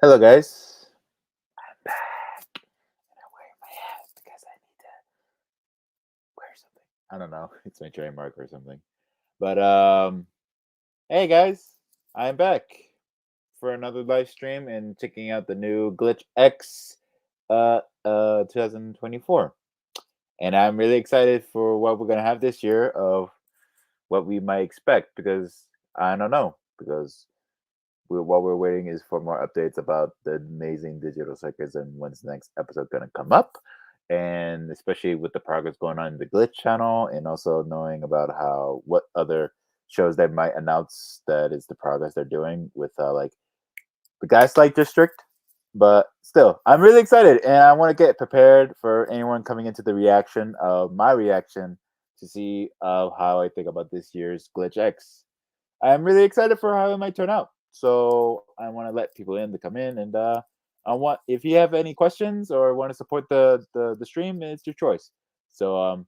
Hello, guys. I'm back. And I'm wearing my hat because I need to wear something. I don't know. It's my trademark or something. But hey guys, I'm back for another live stream and checking out the new Glitchx 2024. And I'm really excited for what we're gonna have this year of what we might expect because I don't know because what we're waiting is for more updates about the amazing digital circus and when's the next episode going to come up, and especially with the progress going on in the Glitch channel, and also knowing about how what other shows they might announce that is the progress they're doing with like the Gaslight District. But still, I'm really excited, and I want to get prepared for anyone coming into the reaction of my reaction to see how I think about this year's Glitch X. I'm really excited for how it might turn out. So I want to let people in to come in, and I want if you have any questions or want to support the stream, it's your choice. So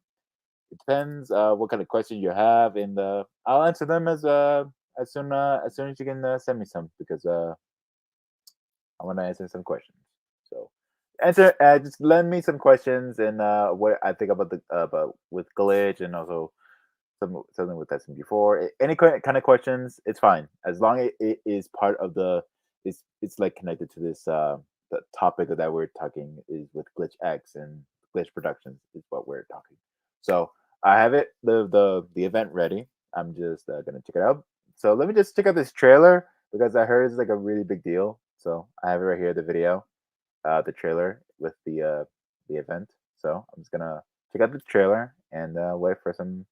it depends what kind of questions you have, and I'll answer them as soon as you can send me some because I want to answer some questions. So answer just lend me some questions and what I think about the about with glitch and also something with testing before. Any kind of questions, it's fine as long as it is part of the. It's like connected to this the topic that we're talking is with Glitch X and Glitch Productions is what we're talking. So I have it the event ready. I'm just gonna check it out. So let me just check out this trailer because I heard it's like a really big deal. So I have it right here, the video, the trailer with the event. So I'm just gonna check out the trailer and wait for some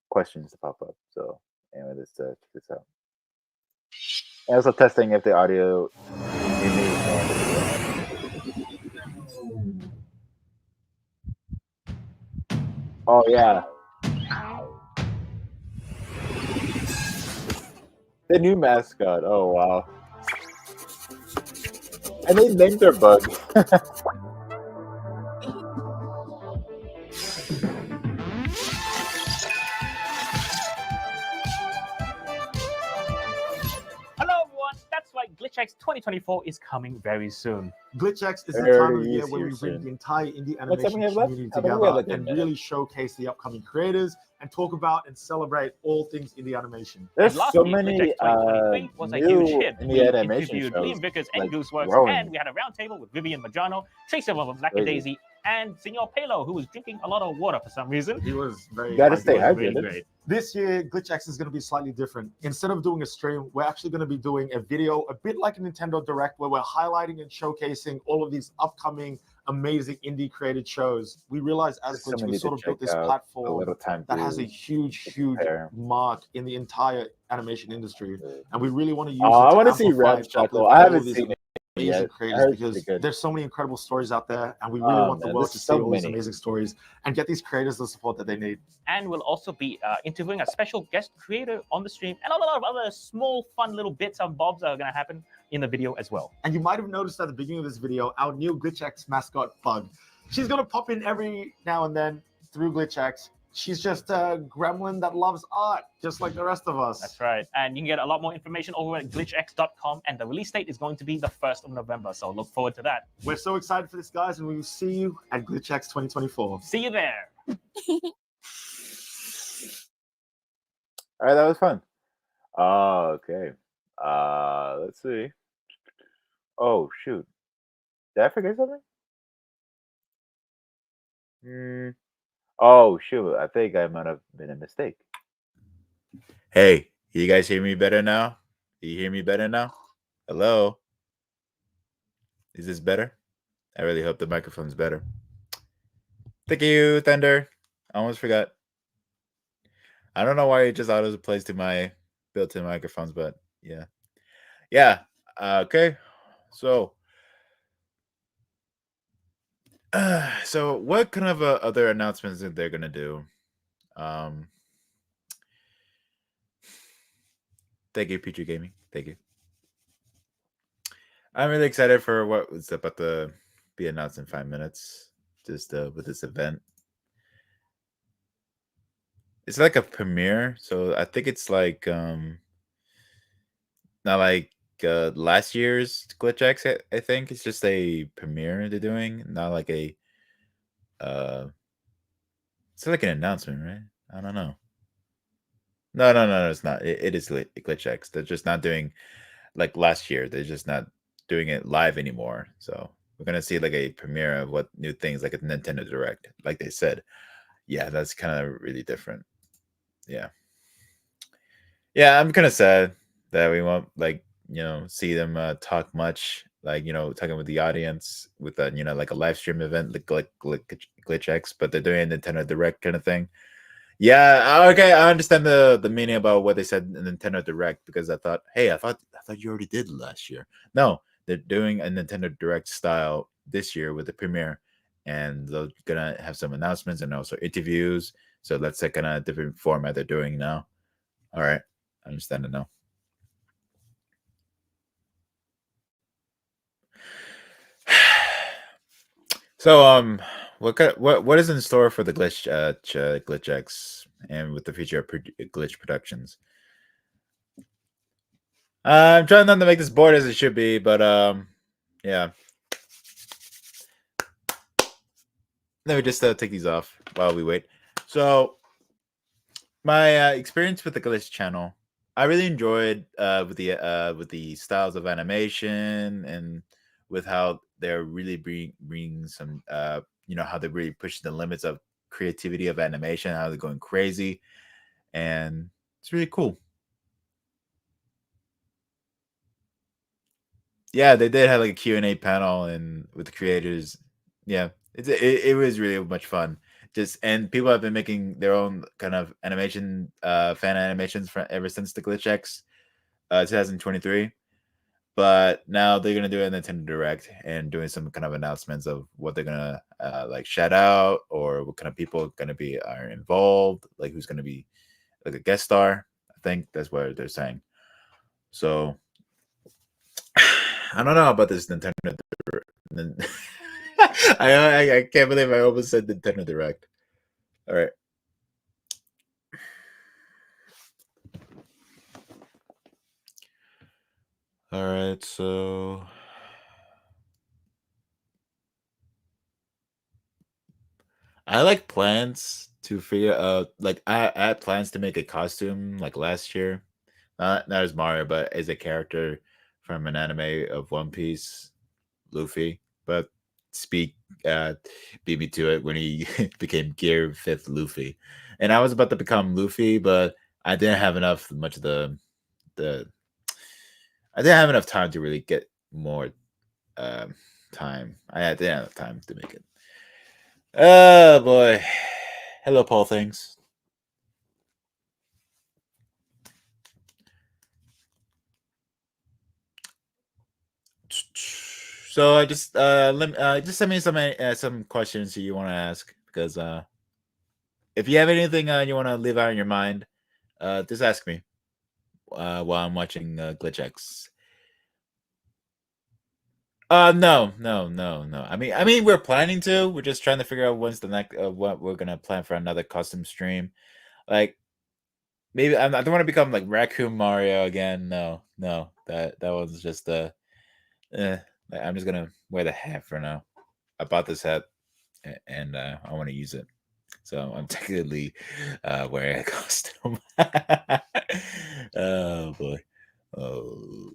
questions to pop up. So anyway, let's check this out. And also testing if the audio you hear me and the video. Oh yeah, the new mascot. Oh wow, and they named their bug. Hello everyone, that's right, Glitchx 2024 is coming very soon. Glitchx is the time of the Very year where here we bring soon. the entire indie What time we animation have left? community I think we have together like a and minute. really showcase the upcoming creators and talk about and celebrate all things indie animation. There's And last so year, many Glitchx 2023 was a huge new hit. indie We animation interviewed shows Liam Vickers and like Gooseworks, growing. and we had a roundtable with Vivian Majano, Tracer of Black Crazy. Daisy, and Senor Pelo, who was drinking a lot of water for some reason. He was very Gotta stay hydrated. hydrated. Really great. This year, Glitchx is going to be slightly different. Instead of doing a stream, we're actually going to be doing a video, a bit like a Nintendo Direct, where we're highlighting and showcasing all of these upcoming amazing indie created shows. We realize as There's so Glitch, many we to sort of built check this out, a platform little time that has a to huge prepare. mark in the entire animation industry. And we really want to use I it want to to see amplify Ram and Shackle. uplift I all haven't of these seen it amazing yet. I creators heard it's pretty because good. there's so many incredible stories out there, and we really want the Man, world this to is see so all these many. amazing stories and get these creators the support that they need. And we'll also be interviewing a special guest creator on the stream, and a lot of other small, fun little bits and bobs are going to happen in the video as well. And you might have noticed at the beginning of this video, our new Glitchx mascot, Bug. She's going to pop in every now and then through Glitchx. She's just a gremlin that loves art, just like the rest of us. That's right. And you can get a lot more information over at glitchx.com. And the release date is going to be the 1st of November. So look forward to that. We're so excited for this, guys, and we will see you at Glitchx 2024. See you there. All right, that was fun. Okay. Let's see. Oh shoot, did I forget something? Oh shoot, I think I might have been a mistake. Hey, you guys hear me better now? You hear me better now? Hello? Is this better? I really hope the microphone's better. Thank you, Thunder. I almost forgot. I don't know why it just auto plays to my built-in microphones, but yeah. Yeah. Okay. So so what kind of other announcements that they're gonna do? Thank you, Future Gaming. Thank you. I'm really excited for what was about to be announced in 5 minutes. Just with this event. It's like a premiere, so I think it's like not like last year's Glitchx. I think it's just a premiere they're doing, not like a uh. It's like an announcement, right? I don't know. No, it's not. It is Glitchx. They're just not doing like last year. They're just not doing it live anymore. So we're gonna see like a premiere of what new things, like a Nintendo Direct, like they said. Yeah, that's kind of really different. Yeah, yeah. I'm kind of sad that we won't like see them talk much, like talking with the audience with a like a live stream event like Glitchx, but they're doing a Nintendo Direct kind of thing. Yeah, okay, I understand the meaning about what they said in Nintendo Direct, because I thought you already did last year. No, they're doing a Nintendo Direct style this year with the premiere, and they're gonna have some announcements and also interviews. So that's a kind of different format they're doing now. All right, I understand it now. So what is in store for the Glitchx and with the future of Glitch Productions? I'm trying not to make this bored as it should be, but yeah. Let me just take these off while we wait. So my experience with the Glitch channel, I really enjoyed with the styles of animation and with how they're really bringing some how they really push the limits of creativity of animation, how they're going crazy, and it's really cool. Yeah, they did have like a Q&A panel and with the creators. Yeah, it was really much fun. Just and people have been making their own kind of animation, fan animations for ever since the Glitchx 2023. But now they're gonna do a Nintendo Direct and doing some kind of announcements of what they're gonna like shout out, or what kind of people gonna be are involved, like who's gonna be like a guest star. I think that's what they're saying. So I don't know about this Nintendo. I can't believe I almost said Nintendo Direct. All right. All right. So I like plans to figure out. Like I had plans to make a costume like last year. Not as Mario, but as a character from an anime of One Piece, Luffy. But speak beat me to it when he became Gear Fifth Luffy, and I was about to become Luffy, but I didn't have enough much of the I didn't have enough time to really get more time. I didn't have time to make it. Oh boy. Hello, Paul. Things. So I just just send me some questions you want to ask, because if you have anything you want to leave out in your mind, just ask me while I'm watching Glitchx. No. I mean, we're planning to. We're just trying to figure out when's the next what we're gonna plan for another custom stream. Like maybe I don't want to become like Raccoon Mario again. No, that was just eh, I'm just gonna wear the hat for now. I bought this hat and I want to use it, so I'm technically wearing a costume. Oh boy. Oh.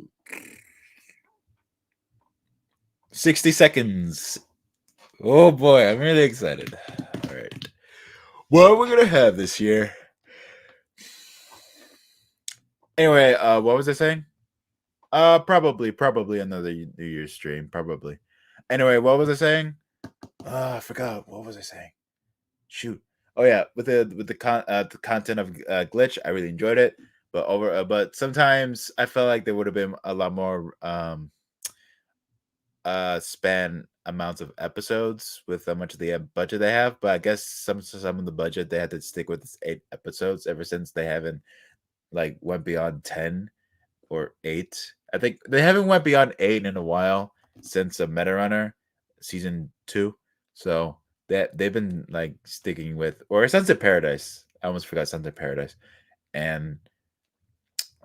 60 seconds. Oh boy, I'm really excited. All right. What we're gonna have this year. Anyway, what was I saying? Probably another New Year's stream. Probably. Anyway, what was I saying? I forgot. What was I saying? Shoot. Oh yeah, with the content of Glitch, I really enjoyed it. But sometimes I felt like there would have been a lot more span amounts of episodes with how much of the budget they have. But I guess some of the budget they had to stick with 8 episodes ever since they haven't like went beyond 10 or 8. I think they haven't went beyond 8 in a while since a Meta Runner season 2. So they've been like sticking with, or Sons of Paradise. I almost forgot Sons of Paradise. And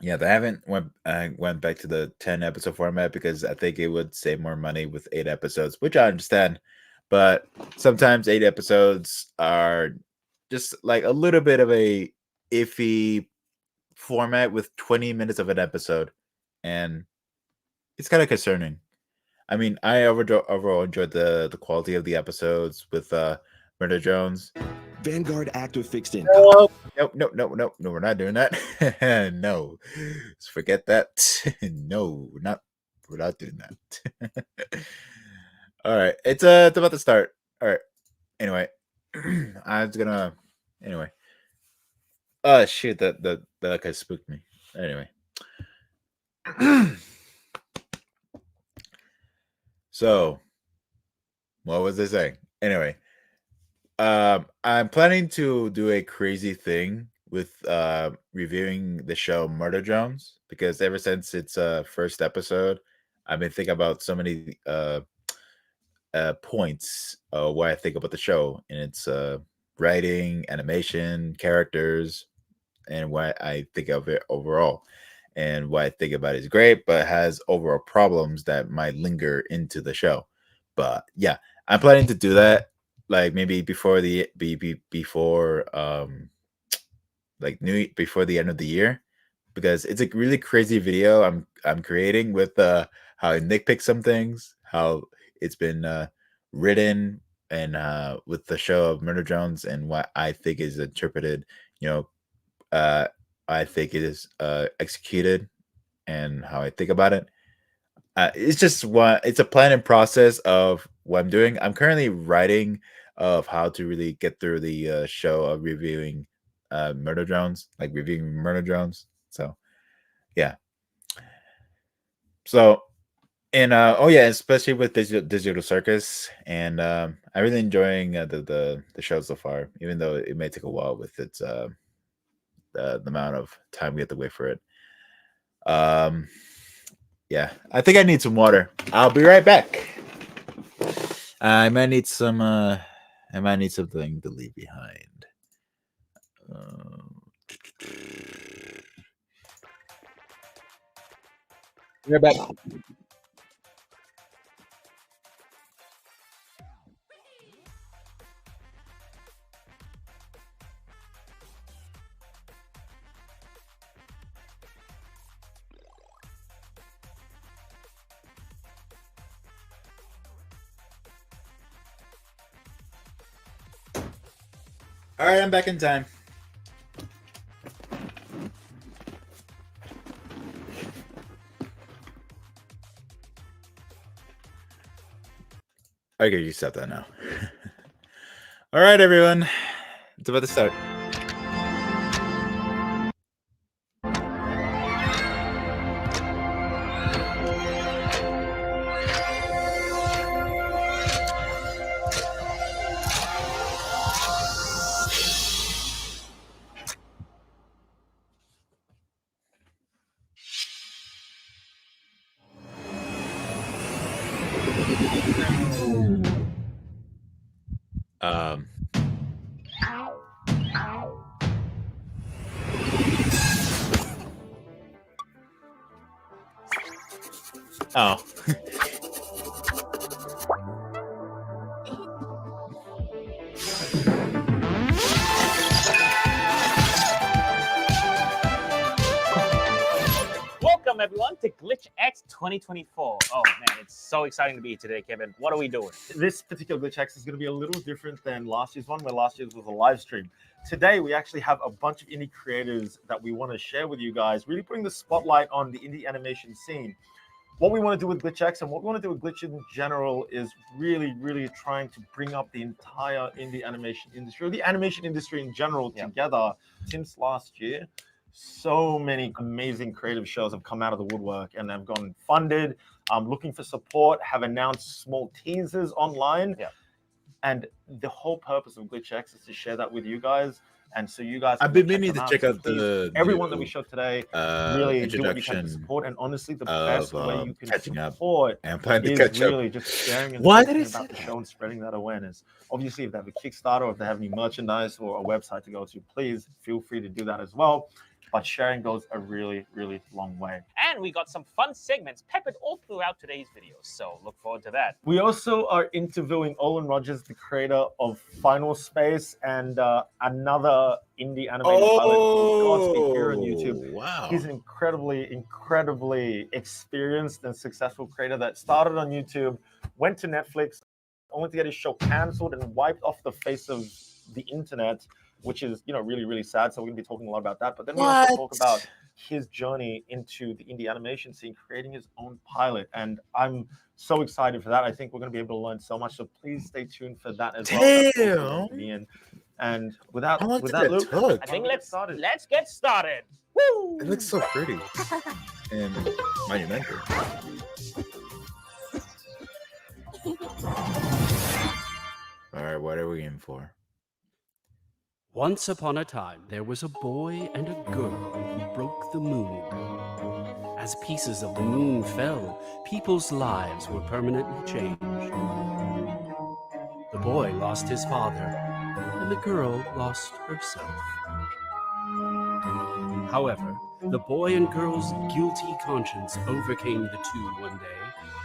Yeah, they haven't went back to the 10 episode format because I think it would save more money with 8 episodes, which I understand. But sometimes 8 episodes are just like a little bit of a iffy format with 20 minutes of an episode, and it's kind of concerning. I mean, I overall enjoyed the quality of the episodes with Murder Jones. Vanguard Active Fixed Income. No, no, we're not doing that. No, just forget that. No, we're not doing that. All right, it's about to start. All right. Anyway, I was gonna. Anyway, oh shit, that guy spooked me. Anyway, so what was I saying? Anyway, I'm planning to do a crazy thing with reviewing the show Murder Jones because ever since its first episode, I've been thinking about so many points what I think about the show and its writing, animation, characters, and what I think of it overall. And what I think about it is great, but has overall problems that might linger into the show. But yeah, I'm planning to do that like maybe before the before like new before the end of the year because it's a really crazy video I'm creating with how I nitpick some things, how it's been written, and with the show of Murder Jones and what I think is interpreted, you know, uh, I think it is executed and how I think about it. It's just one. It's a planning process of what I'm doing. I'm currently writing of how to really get through the show of reviewing Murder Drones, like reviewing Murder Drones. So yeah. So and oh yeah, especially with Digital Circus, and I'm really enjoying the show so far, even though it may take a while with its the amount of time we have to wait for it. Um, yeah, I think I need some water. I'll be right back. I might need some. I might need something to leave behind. Be right back. All right, I'm back in time. Okay, you stop that now. All right, everyone. It's about to start. Um. Oh. Welcome everyone to Glitchx 2024. Oh man, it's so exciting to be here today, Kevin. What are we doing? This particular Glitchx is going to be a little different than last year's one, where last year's was a live stream. Today, we actually have a bunch of indie creators that we want to share with you guys, really putting the spotlight on the indie animation scene. What we want to do with Glitchx and what we want to do with Glitch in general is really, really trying to bring up the entire indie animation industry, or the animation industry in general, together. Since last year, so many amazing creative shows have come out of the woodwork and have gone funded, looking for support, have announced small teasers online. And the whole purpose of Glitchx is to share that with you guys. And so you guys, I've been meaning to check out the everyone that we showed today. Really do what you can to introduction support. And honestly, the best way you can catching up support and plan to is catch up. really just sharing and Why talking did I say about the show and spreading that awareness. Obviously, if they have a Kickstarter or if they have any merchandise or a website to go to, please feel free to do that as well. but sharing goes a really, really long way. And we got some fun segments peppered all throughout today's videos, so look forward to that. We also are interviewing Olin Rogers, the creator of Final Space and another indie animated pilot called Godspeed here on YouTube. Wow. He's an incredibly experienced and successful creator that started on YouTube, went to Netflix, only to get his show canceled and wiped off the face of the internet, which is, really, really sad. So we're going to be talking a lot about that. But then we also talk about his journey into the indie animation scene, creating his own pilot. And I'm so excited for that. I think we're going to be able to learn so much. So please stay tuned for that as well. Damn. And without How long did Luke, that took? I think let's get started. Woo! It looks so pretty and monumental. All right, what are we in for? Once upon a time, there was a boy and a girl who broke the moon. As pieces of the moon fell, people's lives were permanently changed. The boy lost his father, and the girl lost herself. However, the boy and girl's guilty conscience overcame the two one day,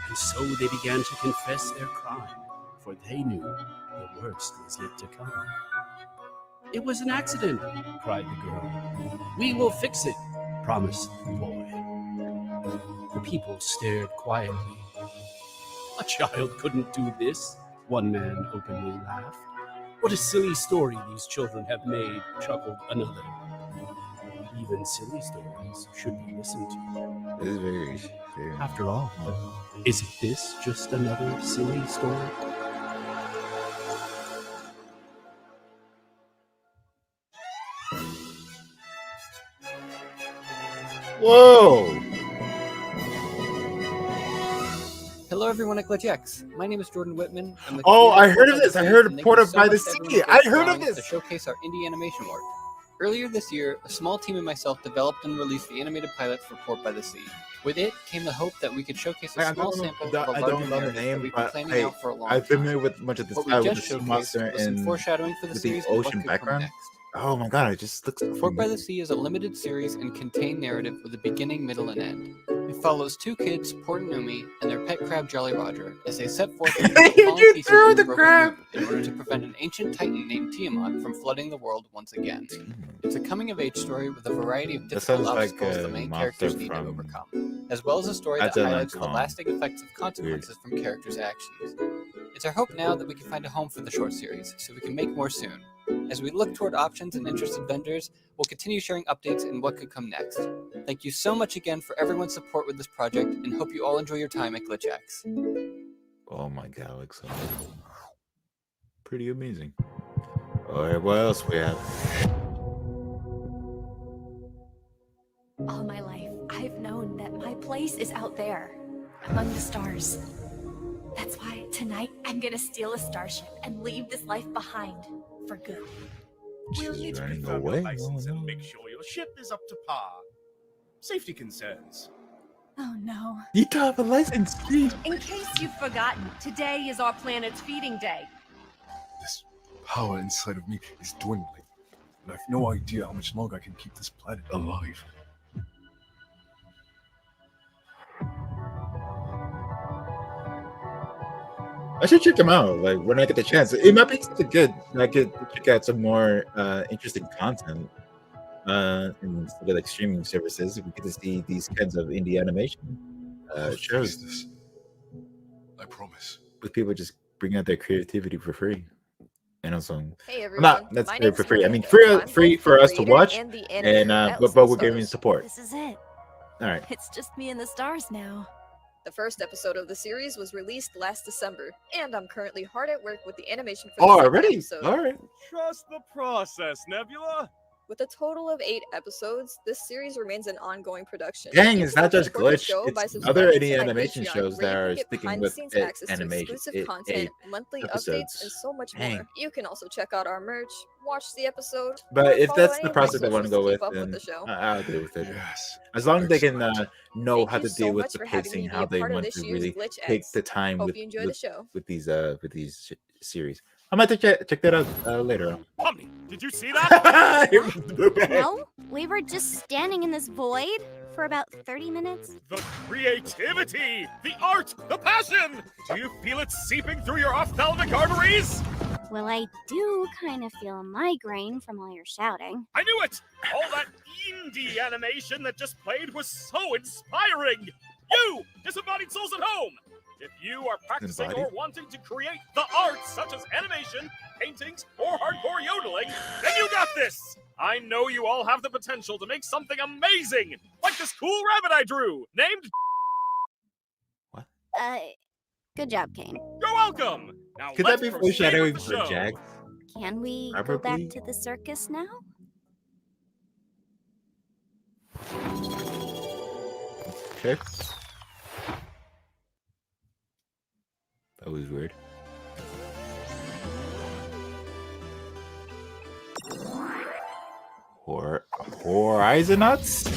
and so they began to confess their crime, for they knew the worst was yet to come. "It was an accident," cried the girl. "We will fix it," promised the boy. The people stared quietly. "A child couldn't do this," one man openly laughed. "What a silly story these children have made," chuckled another. "Even silly stories should be listened to. This is very. After all, isn't this just another silly story?" Whoa! Hello everyone at Glitchx. My name is Jordan Whitman. I'm the Oh, I creator heard of Portal this. I Series, heard and of thank Portal you so by the much to everyone Sea. for I heard of allowing us this. To showcase our indie animation work. Earlier this year, a small team and myself developed and released the animated pilot for Port by the Sea. With it came the hope that we could showcase a small sample of a I larger don't know the narrative that name, we've been but planning hey, out for a long I'm time. familiar with much of the What we style with just the sea showcased monster was some and foreshadowing for the with the series and what ocean could come background. next. Oh my god, it just looks so Fort by the familiar. Sea is a limited series and contained narrative with a beginning, middle, and end. It follows two kids, Port and Umi, and their pet crab Jolly Roger, as they set forth to pick up You fallen pieces threw of the the crab! broken moon in order to prevent an ancient titan named Tiamat from flooding the world once again. It's a coming-of-age story with a variety of That difficult sounds like obstacles the a main monster characters need to from overcome, as well as a story that Adrenaline highlights the Con. lasting effects of consequences from characters' actions. It's our hope now that we can find a home for the short series, so we can make more soon. As we look toward options and interested vendors, we'll continue sharing updates and what could come next. Thank you so much again for everyone's support with this project, and hope you all enjoy your time at Glitchx. Oh my god, looks so pretty amazing. Alright, what else we have? All my life, I've known that my place is out there, among the stars. That's why tonight I'm gonna steal a starship and leave this life behind for good. We'll She's need to running confirm away. your license Oh, no. and make sure your ship is up to par. Safety concerns. Oh no. You don't have a license, please. In case you've forgotten, today is our planet's feeding day. This power inside of me is dwindling, and I've no idea how much longer I can keep this planet alive. I should check them out. Like when I get the chance, it might be something good. I could check out some more interesting content instead of like streaming services. We get to see these kinds of indie animation I'll shows fix this. I promise. with people just bring out their creativity for free. And also, Hey well, not everyone, my necessarily name's for free. I mean, Miranda. I'm free both for the us to creator watch, and the and animator at but we're Listeners giving Stars. support. This is it. All right. It's just me and the stars now. The first episode of the series was released last December, and I'm currently hard at work with the animation for the Oh, second already? episode. All right. Trust the process, Nebula. With a total of 8 episodes, this series remains an ongoing production. Dang, You it's can not just support the Glitch. show by It's subscribing other to indie my animation Patreon, shows where that you are can get sticking with behind-the-scenes access to animation. exclusive content, monthly updates, episodes. and so much Dang. more. You can also check out our merch, watch the episode, But or if follow that's any the of my process they want to socials go keep with, up then the show. I'll deal with it. Yes. As long as they can Excellent. know Thank how you to so deal with much the for having pacing, me be how a they part of want this to year's really Glitchx. take the time Hope with you enjoy the show. with these series. I might have to check that out later on. Omni, Did you see that? No, we were just standing in this void for about 30 minutes. The creativity, the art, the passion. Do you feel it seeping through your ophthalmic arteries? Well, I do kind of feel a migraine from all your shouting. I knew it! All that indie animation that just played was so inspiring! You, disembodied souls at home! If you are practicing or wanting to create the arts such as animation, paintings, or hardcore yodeling, then you got this! I know you all have the potential to make something amazing! Like this cool rabbit I drew, named... Good job, Kane. You're welcome! Now Could let's that be proceed foreshadowing with for the show. Jack? Can we go Probably. back to the circus now? Okay. That was weird. Horizonauts?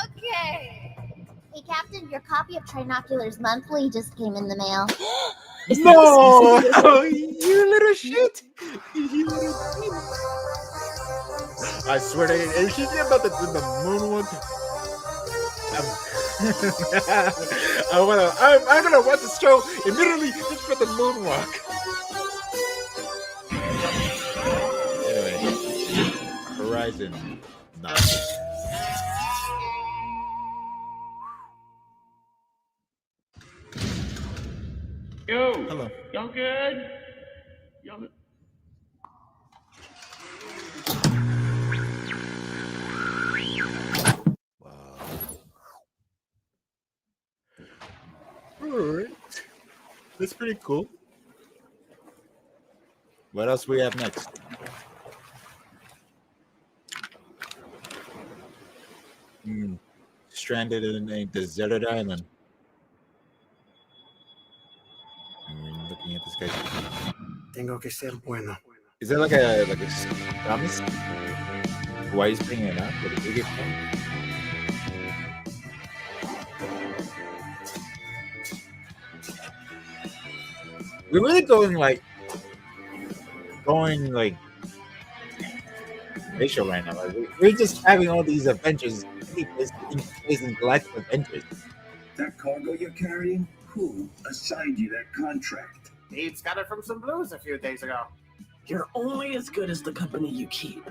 Okay. Hey, Captain, your copy of Trinoculars Monthly just came in the mail. No! You little shit! I swear to God, if she's about the moonwalk, I'm gonna watch the show immediately just for the moonwalk. Anyway, Horizon. Nah. Yo, hello. Y'all good? Y'all good? Alright. That's pretty cool. What else we have next? Stranded in a deserted island. Looking at this guy. Tengo que ser bueno. Is that like a promise? Why he's bringing it up? What did he get from? We're really going racial right now. Like, we're just having all these adventures in galactic adventures. That cargo you're carrying? Who assigned you that contract? Deeds got it from some blues a few days ago. You're only as good as the company you keep.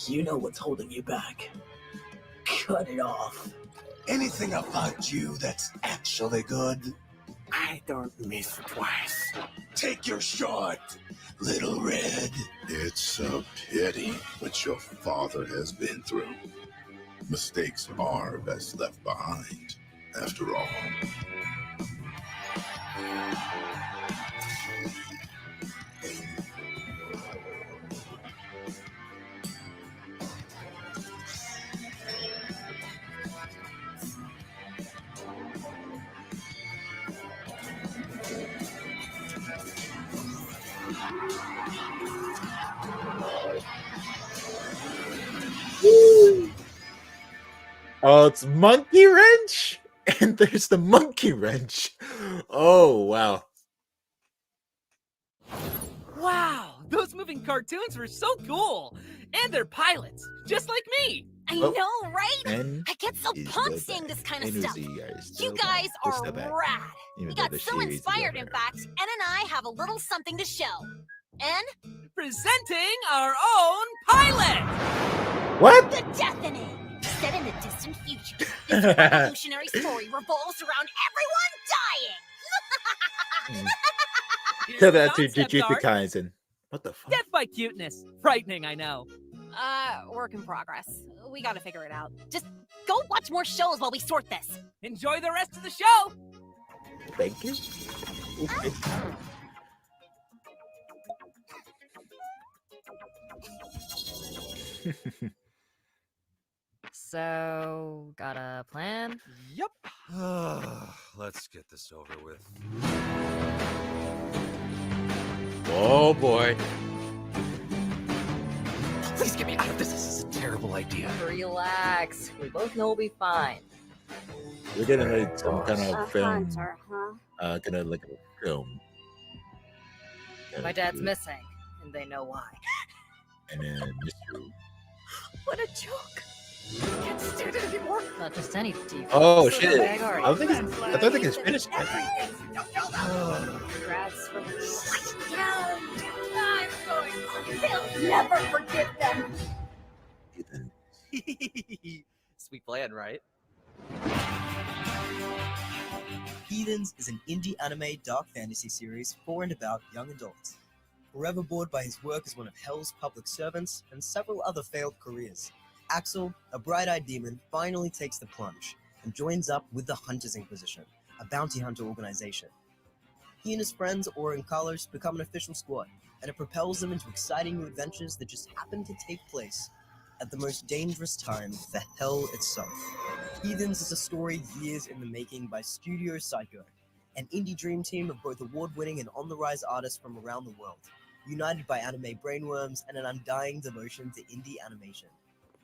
You know what's holding you back. Cut it off. Anything about you that's actually good? I don't miss twice. Take your shot, Little Red. It's a pity what your father has been through. Mistakes are best left behind, after all. Oh, it's Monkey Wrench? And there's the Monkey Wrench. Oh, wow. Wow, those moving cartoons were so cool. And they're pilots, just like me. I Oh, know, right? and I get so he's pumped still seeing back. this kind of And stuff. Uzi are You still guys back. They're are still back. rad. Even We though got the so series is inspired, in over. fact, Ed and I have a little something to show. And Presenting our own pilot! What? The Deafening! Set in the distant future, this revolutionary story revolves around everyone dying! Tell that to Concept Jujutsu art. Kaisen. What the fuck? Death by cuteness. Frightening, I know. Work in progress. We gotta figure it out. Just go watch more shows while we sort this. Enjoy the rest of the show! Thank you. Okay. So, got a plan? Yep. Let's get this over with. Oh boy. Please get me out of this. This is a terrible idea. Relax. We both know we'll be fine. We're gonna make some kind A of film. hunter, huh? Gonna like a film. My dad's missing, and they know why. And then mystery. What a joke! I can't stand it anymore. Not just any deep. Oh shit! I don't think I don't think it's finished yet. Congrats for down. I'm going to They'll never forgive them. Sweet plan, right? Heathens is an indie anime dark fantasy series for and about young adults. Forever bored by his work as one of Hell's public servants and several other failed careers, Axel, a bright-eyed demon, finally takes the plunge and joins up with the Hunters Inquisition, a bounty hunter organization. He and his friends, Aura and Carlos, become an official squad, and it propels them into exciting new adventures that just happen to take place at the most dangerous time for Hell itself. Heathens is a story years in the making by Studio Psycho, an indie dream team of both award-winning and on-the-rise artists from around the world, united by anime brainworms and an undying devotion to indie animation.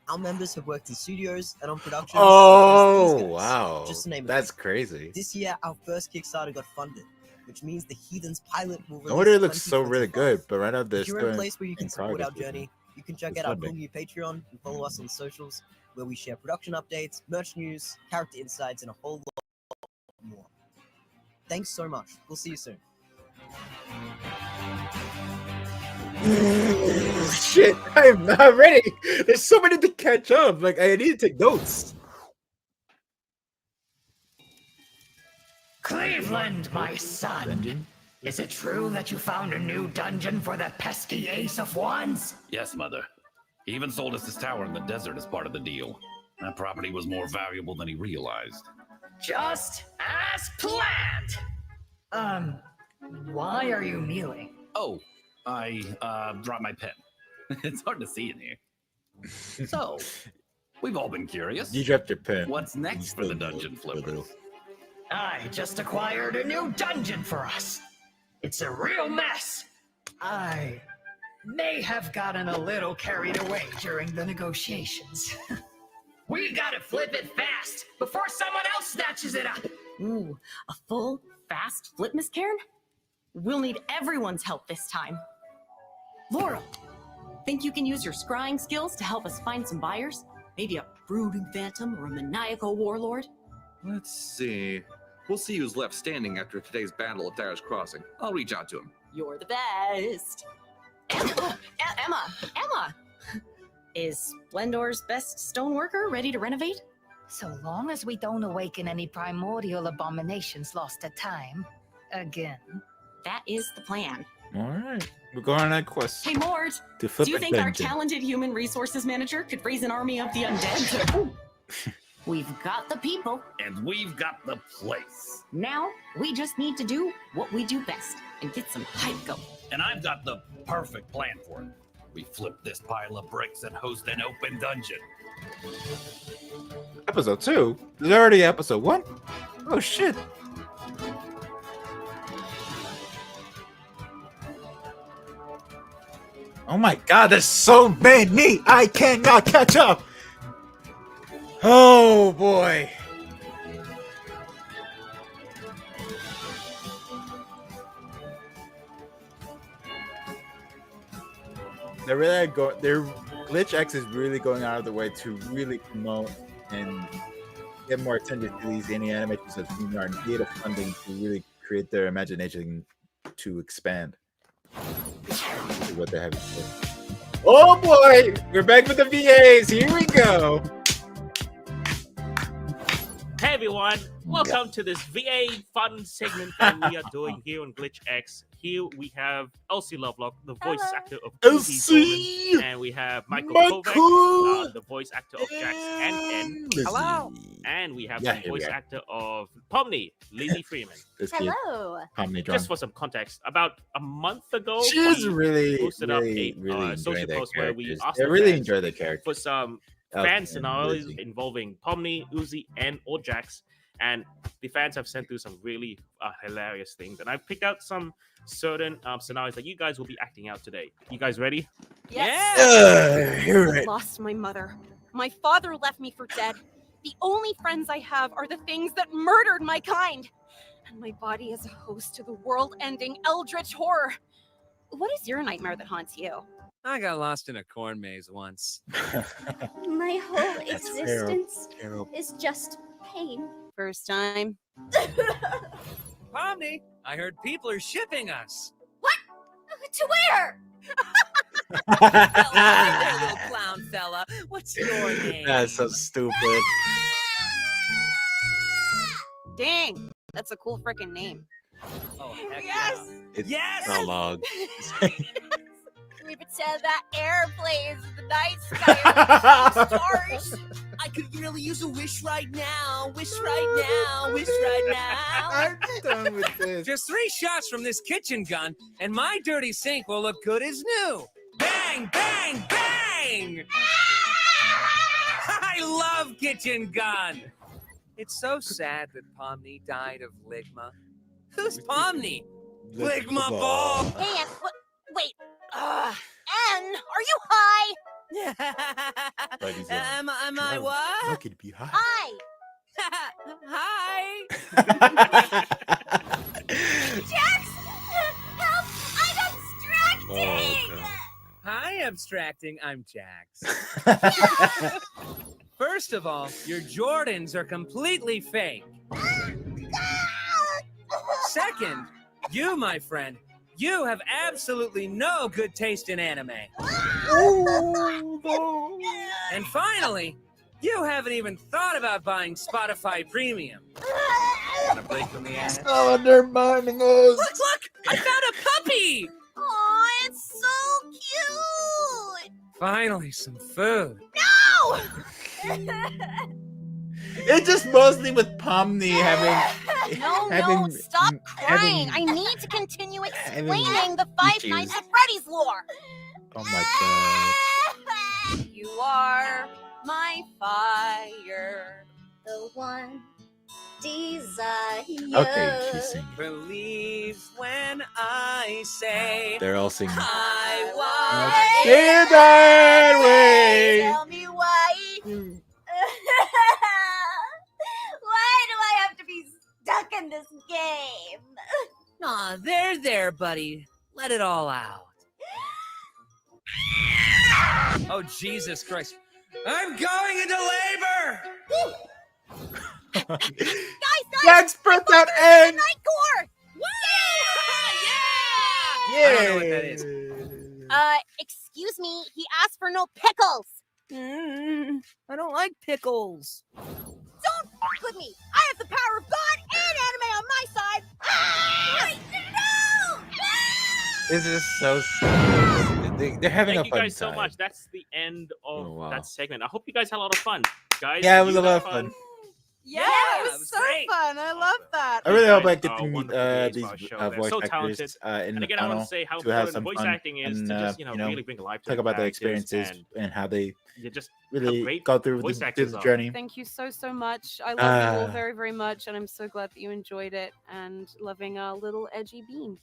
Our members have worked in studios and on productions. Oh such as these guys, wow, just to name a that's few. crazy. This year, our first Kickstarter got funded, which means the Heathens pilot will release No wonder it looks so 2025. really good, but right now they're If you're still in a place where you can in support our progress with journey, it. you can check It's out our funding. cool new Patreon and follow us on socials, where we share production updates, merch news, character insights, and a whole lot more. Thanks so much. We'll see you soon. Shit, I'm not ready. There's so many to catch up. Like I need to take notes. Cleveland, my son. Is it true that you found a new dungeon for the pesky Ace of Wands? Yes, Mother. He even sold us this tower in the desert as part of the deal. That property was more valuable than he realized. Just as planned. Why are you kneeling? Oh, I dropped my pen. It's hard to see in here. So, we've all been curious. You dropped your pen. What's next for the dungeon flippers? I just acquired a new dungeon for us. It's a real mess. I may have gotten a little carried away during the negotiations. We gotta flip it fast before someone else snatches it up. Ooh, a full, fast flip, Miss Karen? We'll need everyone's help this time. Laurel, think you can use your scrying skills to help us find some buyers? Maybe a brooding phantom or a maniacal warlord? Let's see. We'll see who's left standing after today's battle at Dyer's Crossing. I'll reach out to him. You're the best. Emma! Is Splendor's best stoneworker ready to renovate? So long as we don't awaken any primordial abominations lost to time. Again. That is the plan. All right, we're going on that quest. Hey, Mort! To flip Do you a think our dungeon. talented human resources manager could raise an army of the undead to... We've got the people. And we've got the place. Now, we just need to do what we do best and get some hype going. And I've got the perfect plan for it. We flip this pile of bricks and host an open dungeon. Episode 2? There's already episode 1? Oh shit. Oh my god, there's so many! I cannot catch up! Oh boy. They're Glitchx is really going out of the way to really promote and get more attention to these indie animators that are in need of funding to really create their imagination to expand to what they have. Oh boy, we're back with the VAs. Here we go. Hey everyone, welcome to this VA fun segment that we are doing here on Glitchx. Here we have Elsie Lovelock, the voice actor of Elsie, and we have Michael Kovac, the voice actor of Jax and Ken. Hello. And we have Yeah, the voice actor of Pomni, Lizzie Freeman. Hello. Just for some context, about a month ago, She's we really, posted really, up really a social enjoy their post where we characters. asked They the really fans enjoy their characters. for some Elsie fan and scenarios Lizzie. involving Pomni, Uzi, and or Jax. And the fans have sent through some really hilarious things. And I've picked out some certain scenarios that you guys will be acting out today. You guys ready? Yes. You're right. Lost my mother. My father left me for dead. The only friends I have are the things that murdered my kind. And my body is a host to the world-ending eldritch horror. What is your nightmare that haunts you? I got lost in a corn maze once. My whole That's existence terrible. is just pain. First time. Pomni, I heard people are shipping us. To where? Hey, little clown fella, what's your name? That's so stupid. Dang, that's a cool freaking name. Oh, heck Yes! It's Yes! prologue. We pretend that airplanes in the night sky are stars. I could really use a wish right now. Wish right now. Wish right now. I'm done with this. Just 3 shots from this kitchen gun, and my dirty sink will look good as new. Bang, bang, bang! I love kitchen gun. It's so sad that Pomni died of ligma. Who's Pomni? Ligma ball. Hey, wait. Ann, are you high? Am I what? Look, it'd be hot. Hi. Hi. Jax, help! I'm abstracting. Hi, abstracting. I'm Jax. First of all, your Jordans are completely fake. Second, you, my friend, you have absolutely no good taste in anime. And finally, you haven't even thought about buying Spotify Premium. Want a break from the ass? So undermining us. Look! I found a puppy! Aw, it's so cute. Finally, some food. No! It's just mostly with Pomni having. No, stop crying. I need to continue explaining the Five Nights at Freddy's lore. Oh my god. You are my fire. The one desire. Okay, she's singing. Believe when I say They're all singing. I want want it that way. Tell me why. Why do I have to be stuck in this game? Aw, there, buddy. Let it all out. Oh, Jesus Christ. I'm going into labor! Guys! Let's put that in! Night Core! Yeah! I don't know what that is. Excuse me, he asked for no pickles. I don't like pickles. Don't f with me. I have the power of God and anime on my side. Wait, no! This is so stupid. They're having Thank a you fun guys so time. much. That's the end of wow. that segment. I hope you guys had a lot of fun, guys. Yeah, it was you a lot had of fun. Yeah, it was so great. fun. I love that. I really hope I guys get are to meet wonderful VAs these for our show. They're voice so actors talented. in And the again, I want panel to say how to have important some voice fun acting is and to just really bring life to talk the about their characters experiences and how they you just really great go through voice the actors are. journey. Thank you so much. I love you all very, very much, and I'm so glad that you enjoyed it and loving our little edgy bean.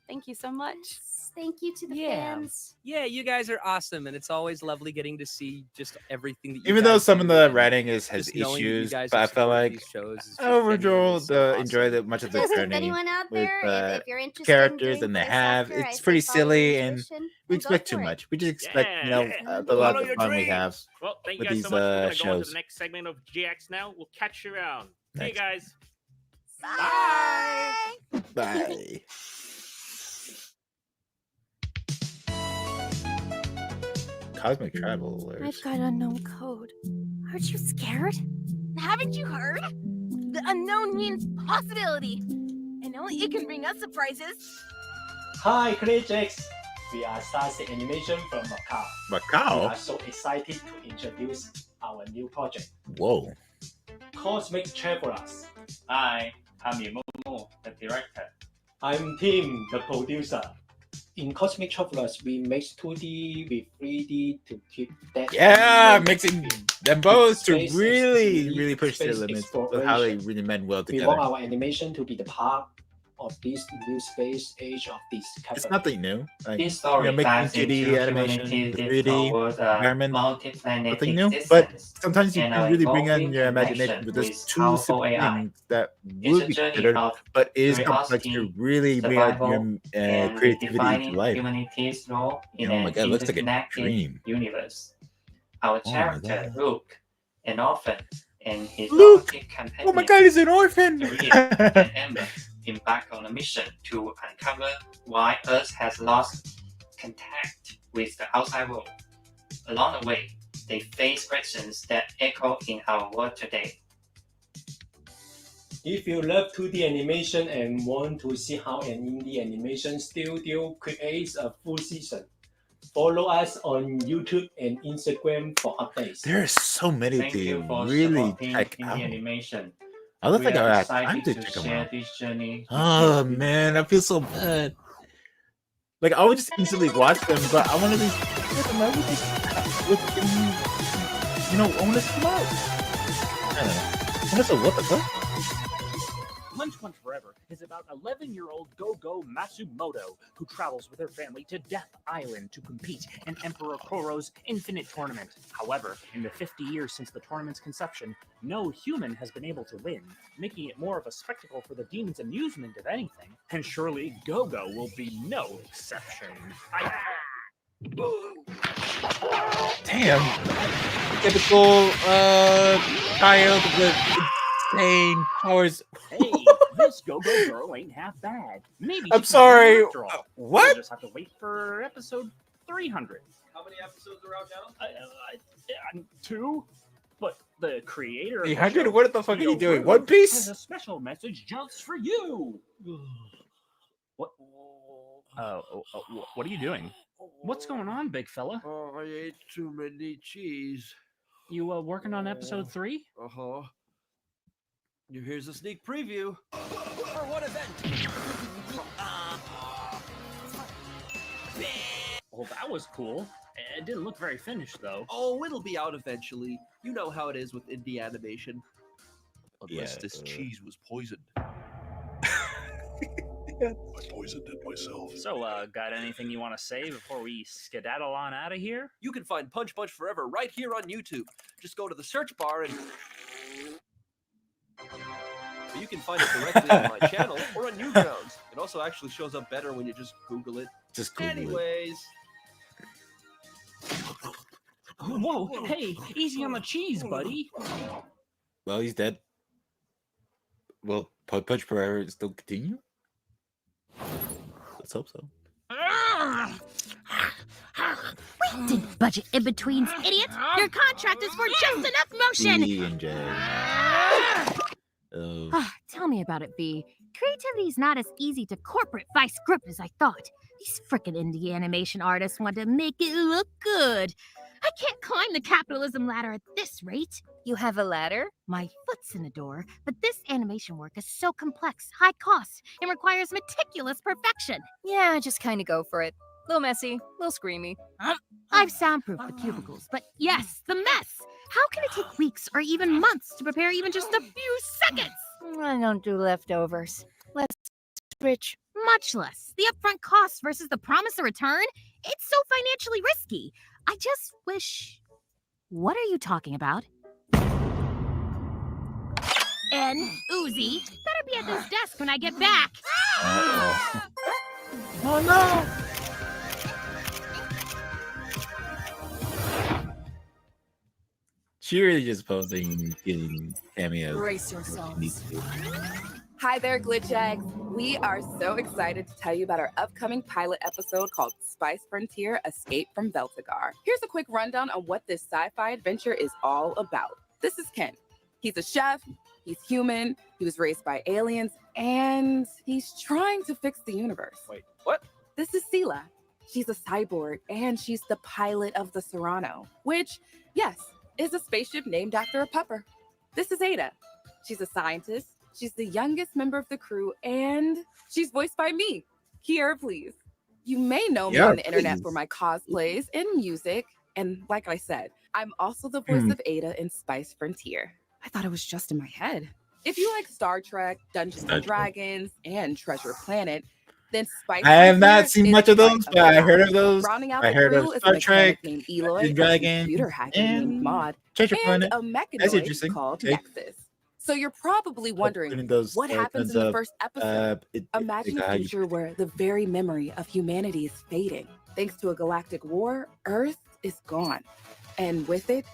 Thank you so much. Thank you to the fans. Yeah, you guys are awesome, and it's always lovely getting to see just everything that you Even guys though some do, of the and writing has just knowing that you issues, guys but I have felt supported like these shows is just overall genuinely so enjoy much of the Just if journey anyone out with there, if you're interested characters in and they doing voice have. actor, I It's say pretty follow your silly and intuition. we Go expect too for it. much. We just expect, you know, Yeah. the lot Follow of your fun we dreams. have Well, thank you with guys these so much. We're gonna go on to shows. the next segment of GX now. We'll catch you around. See you Next. guys. Bye. Bye. Cosmic travel alerts. I've got unknown code. Aren't you scared? Haven't you heard? The unknown means possibility. And only it can bring us surprises. Hi, Glitchx. We are Stars Animation from Macau. Macau? We are so excited to introduce our new project, Whoa. Cosmic Travelers. Hi, I'm Momo, the director. I'm Tim, the producer. In Cosmic Travelers, we mix 2D with 3D to keep that. Yeah, mixing them both to Space really push their space limits with how they exploration. really mend well We together. want our animation to be the part of this new space age of this company. It's nothing new. Like, This story making dives 2D into animation, humanity's 3D toward environment, multi-planet nothing new. But existence sometimes you and can our really bring in evolving your imagination connection with just with two powerful simple AI. things that It's would a be journey considered, of but is complex curiosity, to really bring out your survival, and creativity redefining into life. humanity's role in Oh an my god, it looks like a interconnected dream. universe. Our Oh my character, god. Luke, an orphan, and his Luke! robotic companion, Oh my god, he's an orphan! Maria and Emma, embark on a mission to uncover why Earth has lost contact with the outside world. Along the way, they face questions that echo in our world today. If you love 2D animation and want to see how an indie animation studio creates a full season, follow us on YouTube and Instagram for updates. There are so many Thank you to for really supporting check indie out. animation. I don't We think I are have time excited to to check them share out. this journey. Oh man, I feel so bad. Like I would just instantly watch them, but I want to be you know, I want to see them out. I don't know. I want to say what the fuck? Munch Munch Forever is about 11-year-old Go-Go Matsumoto who travels with her family to Death Island to compete in Emperor Koro's Infinite Tournament. However, in the 50 years since the tournament's conception, no human has been able to win, making it more of a spectacle for the demon's amusement if anything. And surely Go-Go will be no exception. Damn. Typical child with insane powers. Hey, this Go-Go girl ain't half bad. Maybe I'm she can win sorry. after all. What? We'll just have to wait for episode 300. How many episodes are out now? 2? But the creator of the 300? show, What the fuck are you Theo doing? Bird, One Piece? has a special message just for you. What? What are you doing? What's going on, big fella? Oh, I ate too many cheese. You working on episode 3? Uh-huh. Here's a sneak preview. For what event? Well, that was cool. It didn't look very finished, though. Oh, it'll be out eventually. You know how it is with indie animation. Unless this cheese was poisoned. I poisoned it myself. So, got anything you want to say before we skedaddle on out of here? You can find Punch Punch Forever right here on YouTube. Just go to the search bar and... Or you can find it directly on my channel or on Newgrounds. It also actually shows up better when you just Google it. Just Google Anyways. Whoa, hey, easy on the cheese, buddy. Well, he's dead. Will Punch Forever still continue? Let's hope so. We did budget in-betweens, idiot! Your contract is for just enough motion! E and J. Tell me about it, V. Creativity's not as easy to corporate vice grip as I thought. These frickin' indie animation artists want to make it look good. I can't climb the capitalism ladder at this rate. You have a ladder? My foot's in the door, but this animation work is so complex, high cost, and requires meticulous perfection. Yeah, just kind of go for it. Little messy, little screamy. I've soundproofed the cubicles, but yes, the mess. How can it take weeks or even months to prepare even just a few seconds? I don't do leftovers. Less rich. Much less. The upfront cost versus the promise of return? It's so financially risky. I just wish... What are you talking about? And Uzi, better be at this desk when I get back. Oh no! She really just posting getting cameos. Brace What she yourselves. needs to do. Hi there, Glitchx. We are so excited to tell you about our upcoming pilot episode called Spice Frontier Escape from Veltigar. Here's a quick rundown on what this sci-fi adventure is all about. This is Ken. He's a chef, he's human, he was raised by aliens, and he's trying to fix the universe. Wait, what? This is Sela. She's a cyborg, and she's the pilot of the Serrano, which, yes, is a spaceship named after a pupper. This is Ada. She's a scientist. She's the youngest member of the crew, and she's voiced by me, Kiara Please. You may know me on the internet for my cosplays and music, and like I said, I'm also the voice of Ada in Spice Frontier. I thought it was just in my head. If you like Star Trek, Dungeons and Dragons, and Treasure Planet, then Spice I have Frontier not seen is much of right those, up but I your heard of alley. those. Rounding out I the heard crew of is Star a mechanic Trek, named Eloy, a Dragon, computer hacker named and Maud, Treasure and Planet. a That's mechanoid interesting. called Okay. Nexus. So you're probably wondering, Putting those what happens tons in the of, first episode? Imagine a how you- future where the very memory of humanity is fading. Thanks to a galactic war, Earth is gone. And with it,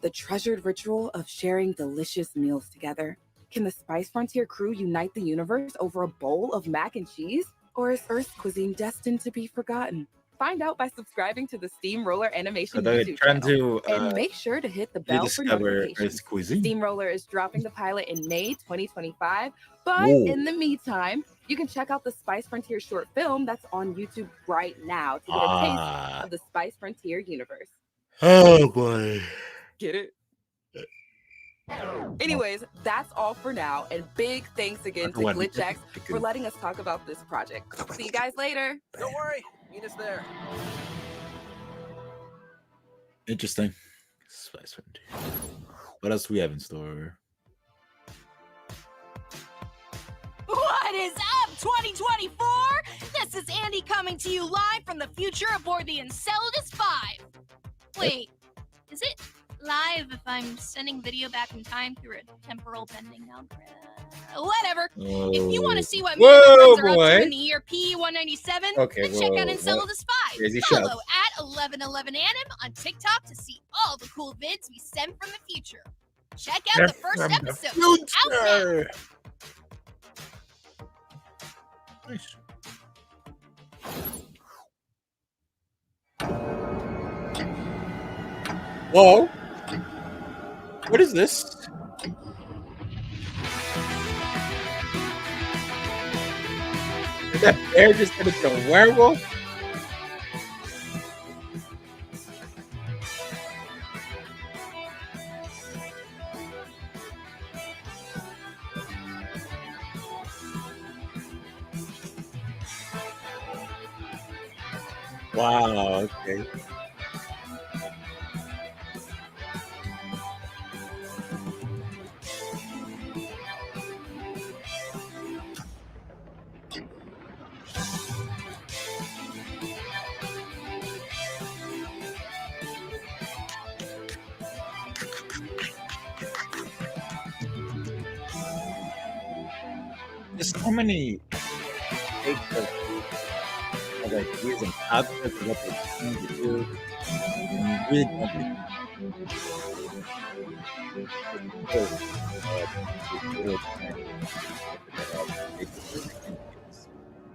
the treasured ritual of sharing delicious meals together. Can the Spice Frontier crew unite the universe over a bowl of mac and cheese? Or is Earth's cuisine destined to be forgotten? Find out by subscribing to the Steamroller So Animation they're YouTube trying channel. to And make sure to hit the bell for rediscover notifications. Earth's cuisine. Steamroller is dropping the pilot in May 2025. But Whoa. in the meantime, you can check out the Spice Frontier short film that's on YouTube right now to get a taste of the Spice Frontier universe. Oh boy. Get it? Anyways, that's all for now. And big thanks again to One. Glitchx for letting us talk about this project. See you guys later. Don't worry, meet us there. Interesting. Spice Frontier. What else do we have in store? What is up, 2024? This is Andy coming to you live from the future aboard the Enceladus 5. Wait, is it live if I'm sending video back in time through a temporal bending algorithm? Whatever. If you want to see what me and my friends are up to in the year P197, Okay, then check out whoa, Enceladus 5. Crazy Follow show. at 1111anim on TikTok to see all the cool vids we send from the future. Check out the first From the episode. Out now. future. Nice. Whoa. What is this? Did that bear just turn into a werewolf? Wow, okay. There's so many takes of ideas and concepts of what they're trying to do. And really what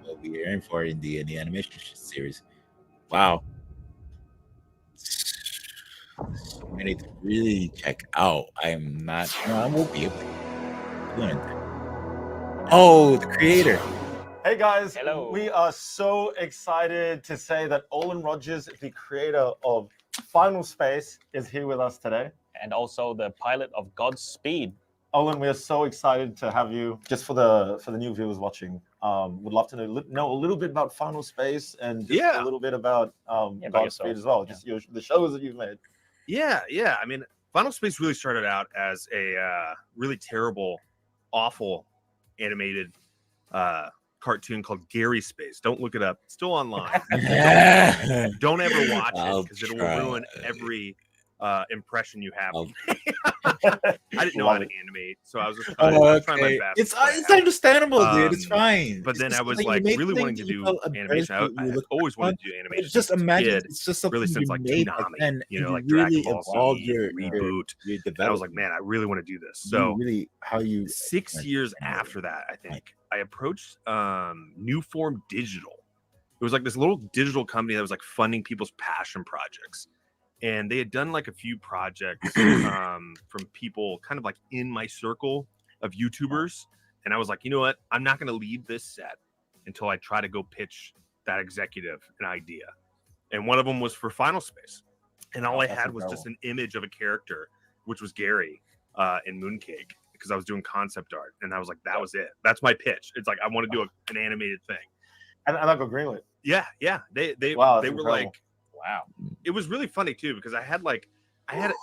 we're hearing for in the animation series. Wow. So many to really check out. I won't be able to do anything. Oh, the creator. Hey guys, we are so excited to say that Olin Rogers, the creator of Final Space, is here with us today. And also the pilot of Godspeed. Olin, we are so excited to have you. Just for the new viewers watching, would love to know a little bit about Final Space and just a little bit about about Godspeed yourself. as well. Just the shows that you've made. Yeah. I mean, Final Space really started out as a really terrible, awful animated cartoon called Gary Space. Don't look it up. It's still online. Don't ever watch it because it will ruin every impression you have. Oh. I didn't know how to animate, so I was just trying, trying my okay. best. It's understandable, dude. It's fine. But It's then just I was something you like make really wanting things to you do feel animation. embarrassed I you look always back on. wanted to do animation. Just since a imagine kid, it's just really something since you like made back Toonami, then, you know, and like you really Dragon Ball evolved Z your reboot. your And I was like, development. man, I really want to do this. You So really how you 6 years after that, I think I approached New Form Digital. It was like this little digital company that was like funding people's passion projects. And they had done like a few projects from people kind of like in my circle of YouTubers. And I was like, you know what? I'm not going to leave this set until I try to go pitch that executive an idea. And one of them was for Final Space. And all I had was just an image of a character, which was Gary in Mooncake, because I was doing concept art. And I was like, that was it. That's my pitch. It's like, I want to do an animated thing. And I got greenlit. Yeah. They Wow, were incredible. like, wow. It was really funny too, because I had an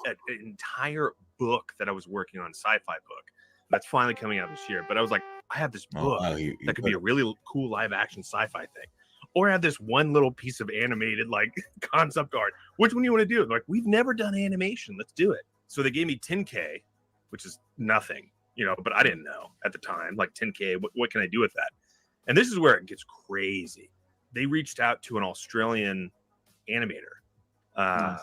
entire book that I was working on, sci-fi book that's finally coming out this year. But I was like, I have this book that could be a really cool live action sci-fi thing. Or I have this one little piece of animated like concept art. Which one do you want to do? They're like, we've never done animation. Let's do it. So they gave me 10K, which is nothing, you know, but I didn't know at the time, like 10K, what can I do with that? And this is where it gets crazy. They reached out to an Australian animator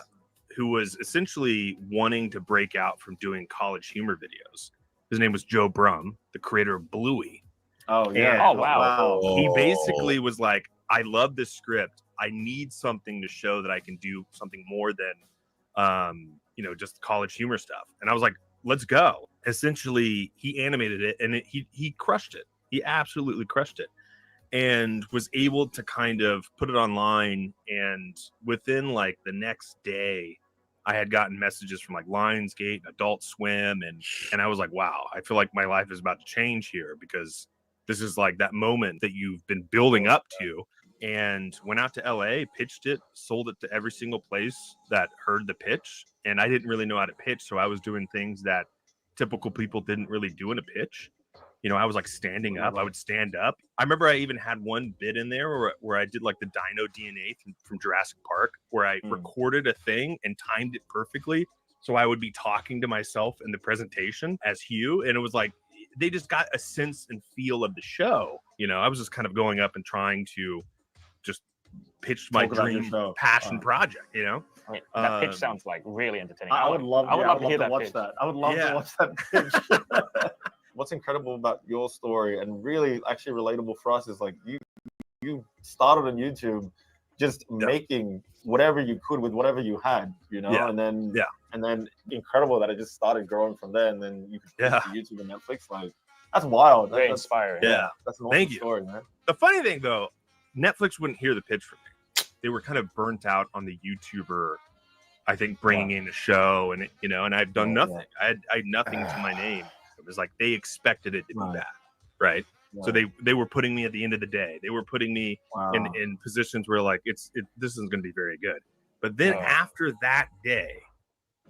who was essentially wanting to break out from doing college humor videos. His name was Joe Brum, the creator of Bluey. Oh, yeah. And Oh, wow. He basically was like, I love this script. I need something to show that I can do something more than, you know, just college humor stuff. And I was like, let's go. Essentially, he animated it and he crushed it. He absolutely crushed it. And was able to kind of put it online. And within like the next day, I had gotten messages from like Lionsgate, Adult Swim, and I was like, wow, I feel like my life is about to change here, because this is like that moment that you've been building up to. And went out to LA, pitched it, sold it to every single place that heard the pitch. And I didn't really know how to pitch, so I was doing things that typical people didn't really do in a pitch. You know, I was like standing up. I would stand up. I remember I even had one bit in there where I did like the dino DNA from Jurassic Park, where I recorded a thing and timed it perfectly. So I would be talking to myself in the presentation as Hugh. And it was like, they just got a sense and feel of the show. You know, I was just kind of going up and trying to just pitch my dream passion project, you know? That pitch sounds like really entertaining. I would love to hear that watch pitch. that. I would love to watch that pitch. What's incredible about your story and really actually relatable for us is like you started on YouTube just making whatever you could with whatever you had, you know, and then incredible that it just started growing from there, and then you could YouTube and Netflix. Like, that's wild. Very That's inspiring. Yeah. That's an Thank awesome you. story, man. The funny thing though, Netflix wouldn't hear the pitch from me. They were kind of burnt out on the YouTuber, I think, bringing in a show, and you know, and I've done nothing. I had nothing to my name. It was like they expected it to be that, right? So they were putting me at the end of the day. They were putting me in positions where like this isn't going to be very good. But then after that day,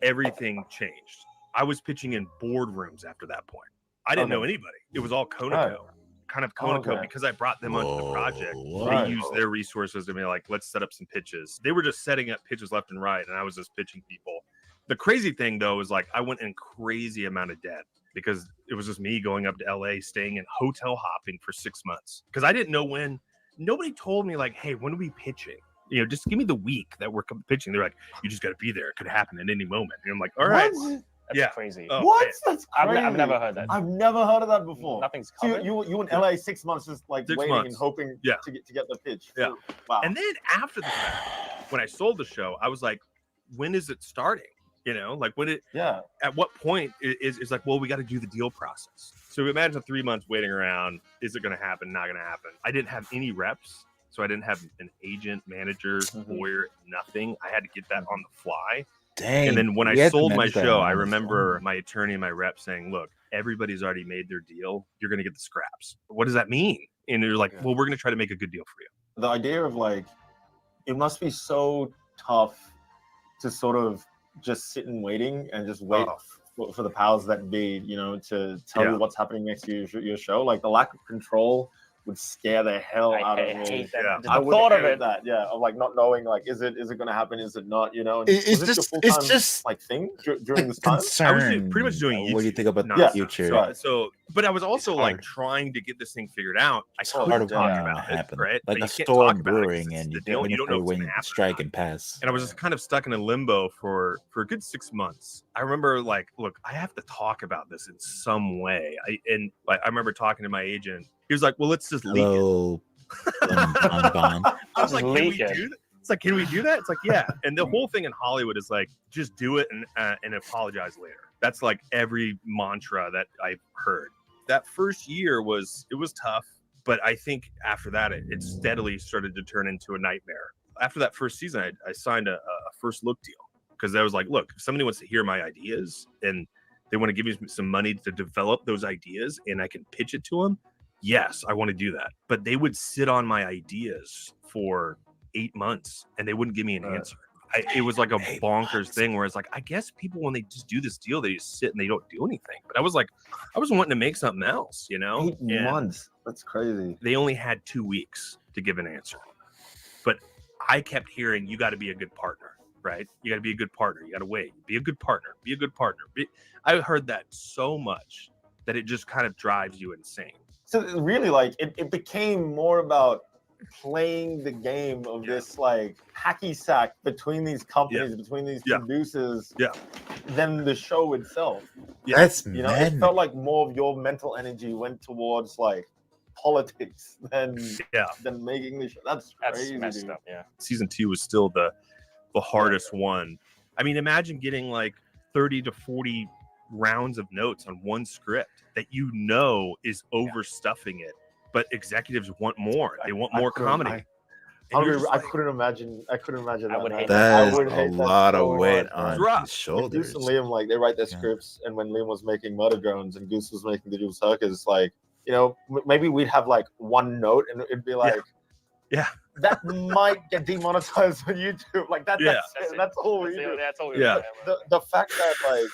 everything changed. I was pitching in boardrooms after that point. I didn't know anybody. It was all Conoco. Kind of Conoco, because I brought them onto the project. They used their resources to be like, let's set up some pitches. They were just setting up pitches left and right, and I was just pitching people. The crazy thing though is like I went in crazy amount of debt because it was just me going up to LA, staying in hotel hopping for 6 months. Because I didn't know when. Nobody told me like, hey, when are we pitching? You know, just give me the week that we're pitching. They're like, you just got to be there. It could happen at any moment. And I'm like, all right. That's crazy. Oh, What? man. That's crazy. I've never heard that. I've never heard of that before. Nothing's So covered. you in LA 6 months, just like 6 waiting months. and hoping to get the pitch. Yeah. Wow. And then after the fact, when I sold the show, I was like, when is it starting? You know, like when at what point is like, well, we got to do the deal process. So imagine 3 months waiting around. Is it going to happen? Not going to happen. I didn't have any reps. So I didn't have an agent, manager, lawyer, nothing. I had to get that on the fly. Dang. And then when you I had to sold my manage that show, on I the remember my attorney and my rep saying, look, everybody's already made their deal. You're going to get the scraps. What does that mean? And they're like, well, we're going to try to make a good deal for you. The idea of like, it must be so tough to sort of just sit and waiting and just wait for the powers that be, you know, to tell you what's happening next to your show. Like the lack of control would scare the hell out of I me. hate that. Yeah. Just I the would thought of hate it. that, of like not knowing, like, is it going to happen? Is it not? You know, and It's was this your just- full-time, it's just like thing during like this time? I was concern. pretty much doing What do you YouTube think about the nonstop. future? So, but I was also like hard. trying to get this thing figured out. I It's couldn't hard talk when about that it, happens. right? Like But a you can't storm talk about it 'cause brewing, it's and the you deal. don't You don't know know what's when going to happen. strike and pass. And I was just kind of stuck in a limbo for a good 6 months. I remember like, look, I have to talk about this in some way. I remember talking to my agent. He was like, well, let's just leak it. I was like, can we do that? It's like, can we do that? It's like, yeah. And the whole thing in Hollywood is like, just do it and apologize later. That's like every mantra that I've heard. That first year was tough, but I think after that, it steadily started to turn into a nightmare. After that first season, I signed a first look deal because I was like, look, if somebody wants to hear my ideas and they want to give me some money to develop those ideas and I can pitch it to them, yes, I want to do that. But they would sit on my ideas for 8 months and they wouldn't give me an answer. It was like a bonkers thing where it's like, I guess people, when they just do this deal, they just sit and they don't do anything. But I was like, I was wanting to make something else, you know? 8 months. That's crazy. They only had 2 weeks to give an answer. But I kept hearing, you got to be a good partner, right? You got to be a good partner. You got to wait. Be a good partner. Be a good partner. I heard that so much that it just kind of drives you insane. So really, like, it became more about playing the game of this like hacky sack between these companies, between these producers, than the show itself. That's you know, it felt like more of your mental energy went towards like politics than making the show. That's crazy. Messed up. Yeah. Season 2 was still the hardest one. I mean, imagine getting like 30 to 40 rounds of notes on one script that you know is overstuffing it, but executives want more. They want more comedy. I couldn't imagine. I couldn't imagine that. I would hate that. That is a lot of weight on his shoulders. Goose and Liam, like, they write their scripts, and when Liam was making Murder Drones and Goose was making Digital Circus, like, you know, maybe we'd have like one note, and it'd be like, that might get demonetized on YouTube. Like that's all we do. That's all we do. The fact that like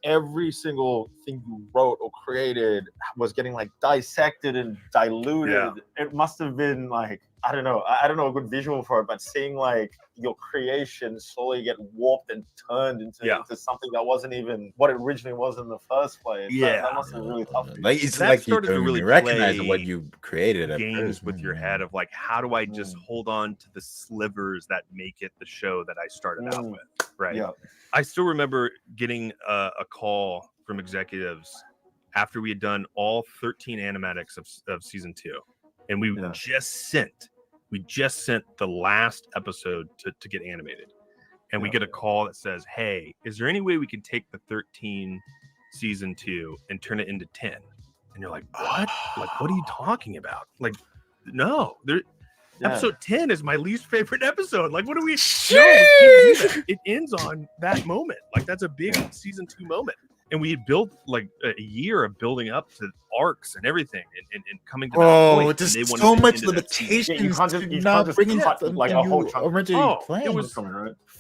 every single thing you wrote or created was getting like dissected and diluted. It must have been like, I don't know a good visual for it, but seeing like your creation slowly get warped and turned into something that wasn't even what it originally was in the first place. That must have been really tough. Like it's that like you started to really recognize play what you created at games first. with your head of like, how do I just hold on to the slivers that make it the show that I started out with, right? I still remember getting a call from executives after we had done all 13 animatics of season 2, and we just sent the last episode to get animated, and we get a call that says, hey, is there any way we can take the 13 season 2 and turn it into 10? And you're like, what? Like, what are you talking about? Like, no, episode 10 is my least favorite episode. Like, what do we? No, we can't do that. It ends on that moment. Like, that's a big season 2 moment. And we had built like a year of building up to arcs and everything, and coming to that point. There's they wanted so to much end it at limitations you can't just to not bringing cut, like a whole chunk. originally planned. It was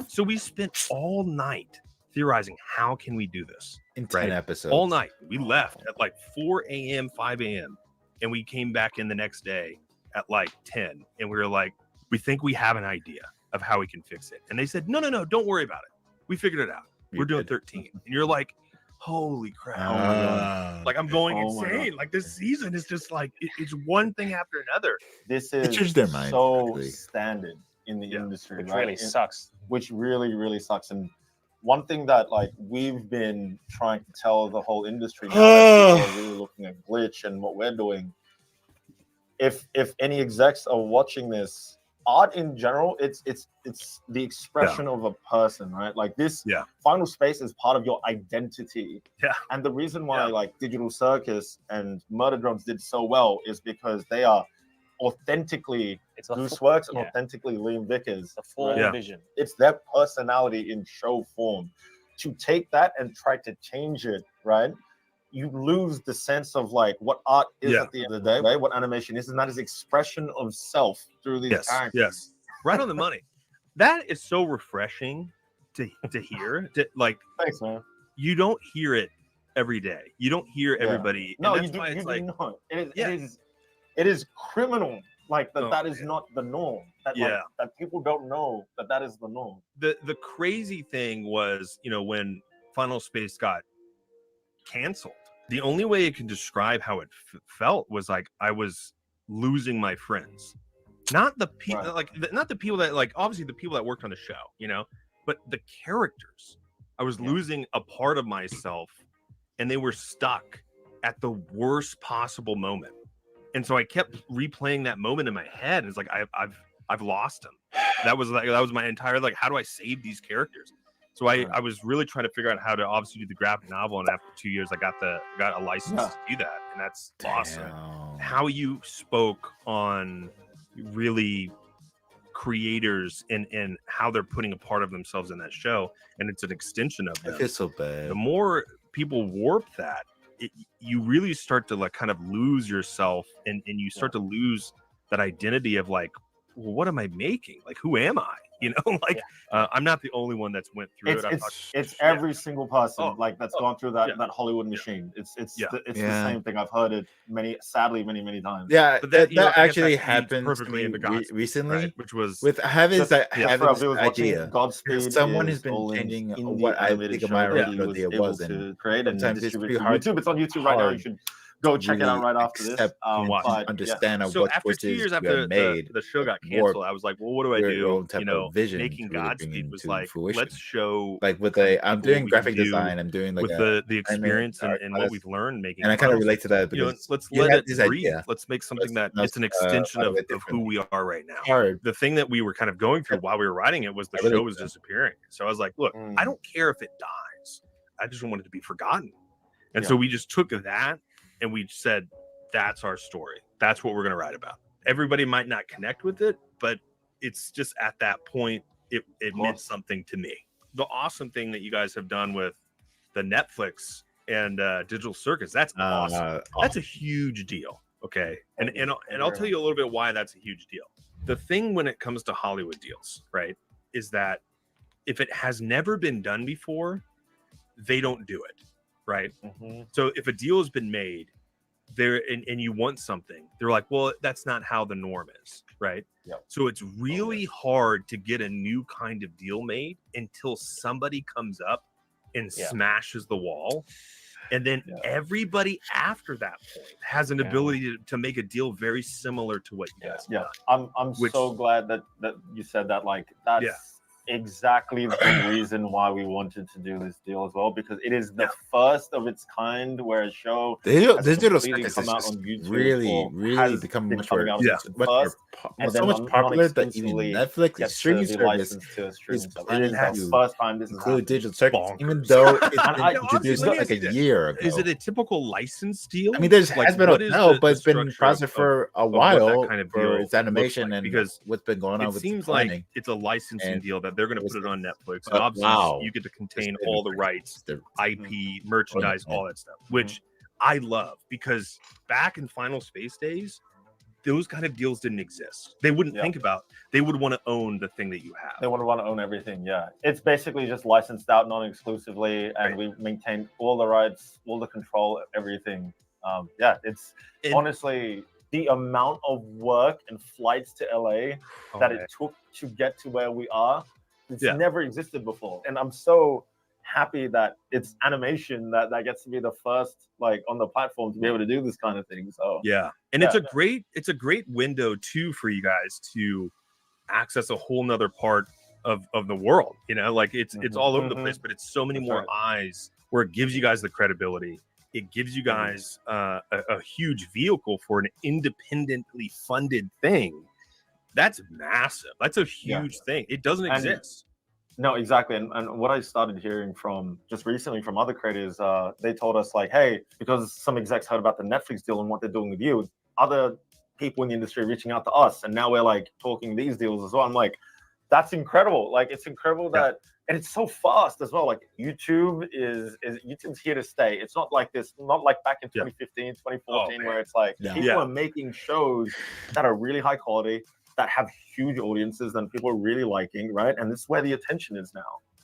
so we spent all night theorizing, how can we do this in 10 episodes? All night. We left at like 4 a.m., 5 a.m., and we came back in the next day at like 10, and we were like, we think we have an idea of how we can fix it. And they said, no, don't worry about it. We figured it out. We're doing 13. And you're like, holy crap. Like, I'm going insane. Like, this season is just like, it's one thing after another. This is their mind, so standard in the industry, Which right? really sucks. Which really, really sucks. And one thing that like we've been trying to tell the whole industry now that people are really looking at Glitch and what we're doing. If any execs are watching this, art in general, it's the expression of a person, right? Like this final space is part of your identity. And the reason why like Digital Circus and Murder Drones did so well is because they are authentically Gooseworks and authentically Liam Vickers. The full vision. It's their personality in show form. To take that and try to change it, right? You lose the sense of like what art is at the end of the day, right? What animation is, and that is expression of self through these characters. Yes, right on the money. That is so refreshing to hear. Like, thanks, man. You don't hear it every day. You don't hear everybody. No, and that's you do, why it's you like, do not. It is it is criminal. Like that, Oh, that is not the norm. That, like, that people don't know that is the norm. The crazy thing was, when Final Space got canceled, the only way it can describe how it felt was like I was losing my friends, not the people not the people that, like, obviously the people that worked on the show, but the characters. I was losing a part of myself, and they were stuck at the worst possible moment. And so I kept replaying that moment in my head. And it's like I've lost them. That was my entire, like, how do I save these characters? So I was really trying to figure out how to obviously do the graphic novel, and after 2 years I got a license to do that, and that's awesome. How you spoke on really creators and how they're putting a part of themselves in that show, and it's an extension of them. I feel so bad. The more people warp that, you really start to, like, kind of lose yourself, and you start to lose that identity of, like, well, what am I making? Like, who am I? I'm not the only one that's went through it. It's every single person that's gone through that Hollywood machine. It's the same thing. I've heard it many times. Yeah, But that I guess actually feeds happened to perfectly me into Godspeed, recently, right? Which was with having that's having what I this was watching. idea. Godspeed Someone has is been all in changing indie what I animated think show my that he original was idea able was, to and create and sometimes it's distribute pretty to hard. YouTube. It's on YouTube right now. You should go check it out right after this. Understand so what after 2 choices years you after have made, the show got warp canceled, I was like, well, what do I your do? own type of vision Making to really bring Godspeed was into like, fruition. let's show, Like with kind of I'm people doing what we can graphic do design. I'm doing like with the experience and what we've learned making. and I kind of Final relate to that Fantasy. because let's you let had it this breathe. idea. Let's make something that Let's it's an extension out of it who we are right now. Hard. The thing that we were kind of going through while we were writing it was the I really show was disappearing. So I was like, look, I don't care if it dies. I just want it to be forgotten. And so we just took that and we said, that's our story. That's what we're going to write about. Everybody might not connect with it, but it's just at that point, it meant something to me. The awesome thing that you guys have done with the Netflix and Digital Circus, that's awesome. That's a huge deal. Okay. And I'll tell you a little bit why that's a huge deal. The thing when it comes to Hollywood deals, right, is that if it has never been done before, they don't do it. Right. So if a deal has been made there and you want something, they're like, well, that's not how the norm is. Right. So it's really hard to get a new kind of deal made until somebody comes up and smashes the wall. And then everybody after that point has an ability to make a deal very similar to what you guys done. I'm so glad that you said that. Like, that's exactly the reason why we wanted to do this deal as well, because it is the first of its kind where a show has completely come out on YouTube, really become much more so much popular that even Netflix streaming service is planning to first time this is include Digital Circuit, even though it's been introduced like a year ago. Is it a typical license deal? I mean, there's Like, has been what a is no, the but it's been in structure process for a what while that kind of for deal its animation looks like? and Because what's been going on it with seems the like planning. it's a licensing And deal that they're going to put it on Netflix. but And obviously, wow. you get to contain Just all the rights, IP, merchandise, all that stuff, which I love, because back in Final Space days, those kind of deals didn't exist. They wouldn't think about. They would want to own the thing that you have. They want to own everything. Yeah, it's basically just licensed out non-exclusively, and we maintain all the rights, all the control, everything. It's honestly the amount of work and flights to LA that it took to get to where we are. It's never existed before, and I'm so happy that it's animation that gets to be the first, like, on the platform to be able to do this kind of thing. So it's a great window too for you guys to access a whole nother part of the world. Like it's all over the place, but it's so many more eyes, where it gives you guys the credibility. It gives you guys a huge vehicle for an independently funded thing. That's massive. That's a huge thing. It doesn't exist. No, exactly. And what I started hearing from just recently from other creators, they told us, like, hey, because some execs heard about the Netflix deal and what they're doing with you, other people in the industry are reaching out to us, and now we're like talking these deals as well. I'm like, that's incredible. Like, it's incredible that, and it's so fast as well. Like, YouTube's here to stay. It's not like this, not like back in 2015, 2014, where it's like people are making shows that are really high quality, that have huge audiences and people are really liking, right? And this is where the attention is now,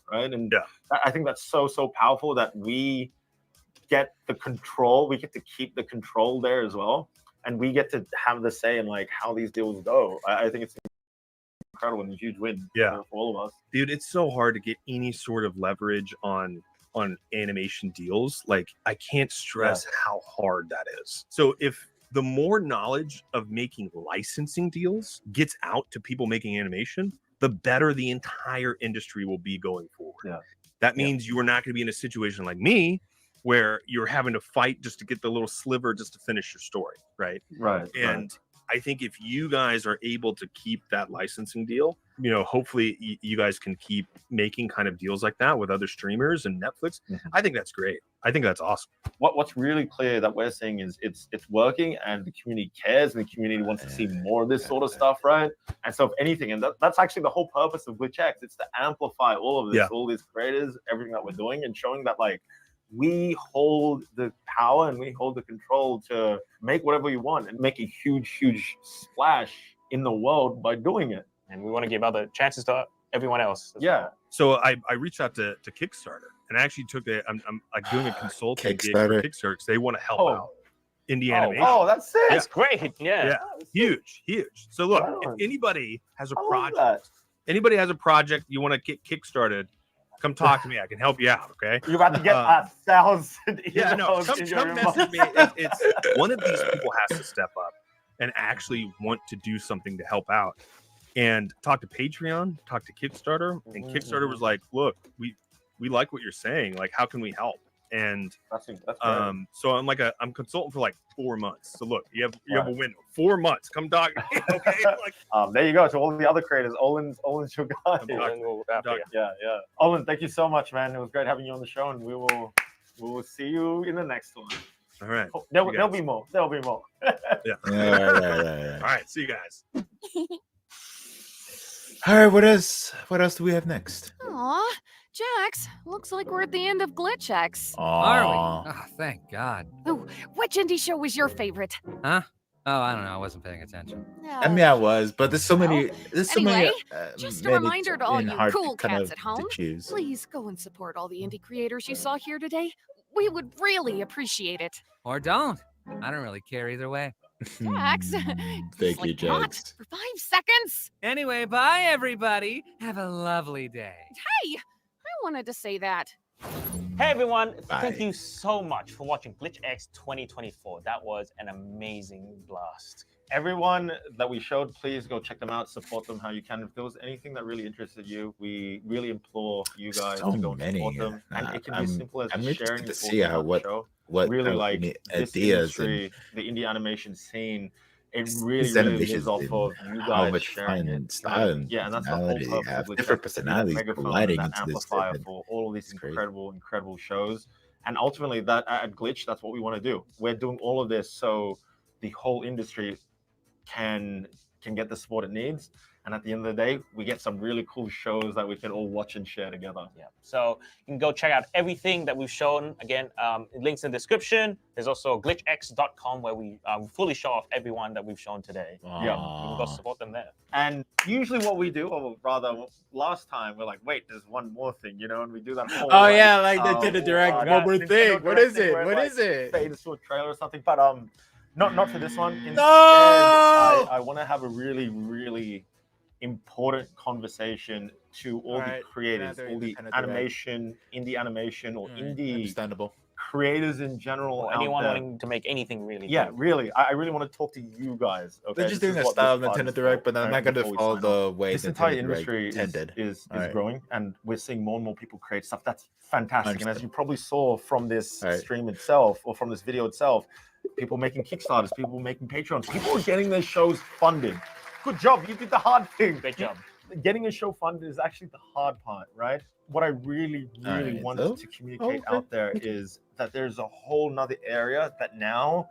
right? And I think that's so powerful that we get the control. We get to keep the control there as well. and we get to have the say in like how these deals go. I think it's incredible and a huge win for all of us. Dude, it's so hard to get any sort of leverage on animation deals. Like, I can't stress how hard that is. So if the more knowledge of making licensing deals gets out to people making animation, the better the entire industry will be going forward. That means you are not going to be in a situation like me where you're having to fight just to get the little sliver just to finish your story, right? And I think if you guys are able to keep that licensing deal, you know, hopefully you guys can keep making kind of deals like that with other streamers and Netflix. I think that's great. I think that's awesome. What's really clear that we're seeing is it's working, and the community cares, and the community wants to see more of this sort of stuff, right? And so if anything, and that's actually the whole purpose of Glitchx, it's to amplify all of this, all these creators, everything that we're doing, and showing that like we hold the power and we hold the control to make whatever we want and make a huge splash in the world by doing it. And we want to give other chances to everyone else. So I reached out to Kickstarter, and I actually took I'm doing a consulting gig for Kickstarter because they want to help out indie animation. Oh, that's sick. That's great. Yeah. Huge. So look, if anybody has a project you want to get kickstarted, come talk to me. I can help you out. Okay. You're about to get 1,000 emails. Come message me. It's one of these people has to step up and actually want to do something to help out. And talk to Patreon, talk to Kickstarter, and Kickstarter was like, "Look, we like what you're saying. Like, how can we help?" And that's so I'm consulting for like 4 months. So look, you have a window, 4 months. Come talk. Okay. Like, there you go. To all the other creators, Olin's your guy. Yeah. Olin, thank you so much, man. It was great having you on the show, and we will see you in the next one. All right. There'll be more. There'll be more. All right. See you guys. All right, what else do we have next? Aw, Jax, looks like we're at the end of Glitchx. Are we? Oh, thank God. Oh, which indie show was your favorite? Huh? Oh, I don't know. I wasn't paying attention. I mean, I was, but there's so many. Anyway, just a reminder to all you cool kind cats of at home, to choose. please go and support all the indie creators you saw here today. We would really appreciate it. Or don't. I don't really care either way. Jax, Thank you, Jax. For 5 seconds. Anyway, bye, everybody. Have a lovely day. Hey, I wanted to say that. Hey everyone, thank you so much for watching Glitchx 2024. That was an amazing blast. Everyone that we showed, please go check them out, support them how you can. If there was anything that really interested you, we really implore you guys to go and support them. And it can be as simple as sharing to see how what really like this ideas industry, the indie animation scene. It really is off of you how guys much sharing fun and style and and that's the whole purpose have of different Glitchx, personalities megaphone, colliding that into this amplifier thing. for all of these incredible shows. And ultimately, that at Glitch, that's what we want to do. We're doing all of this so the whole industry can get the support it needs. And at the end of the day, we get some really cool shows that we can all watch and share together. Yeah. So you can go check out everything that we've shown. Again, links in the description. There's also glitchx.com where we fully show off everyone that we've shown today. Yeah. You can go support them there. And usually what we do, or rather last time, we're like, wait, there's one more thing, you know, and we do that whole Oh yeah, like they did a direct one more thing. What is it? What is it? Fades to a trailer or something, but not for this one. Instead, No! I want to have a really important conversation to all the creators, all the animation, indie animation, or indie understandable creators in general. Or anyone wanting to make anything really. Yeah, big. really. I really want to talk to you guys. Okay, They're just doing a style of Nintendo Direct, but they're not going to follow the way this entire Nintendo Direct industry intended. is growing, and we're seeing more and more people create stuff that's fantastic. And as you probably saw from this stream itself, or from this video itself, people making Kickstarters, people making Patreons, people are getting their shows funded. Good job, you did the hard thing. Great job. Getting a show funded is actually the hard part, right? What I really wanted to communicate out there is that there's a whole nother area that now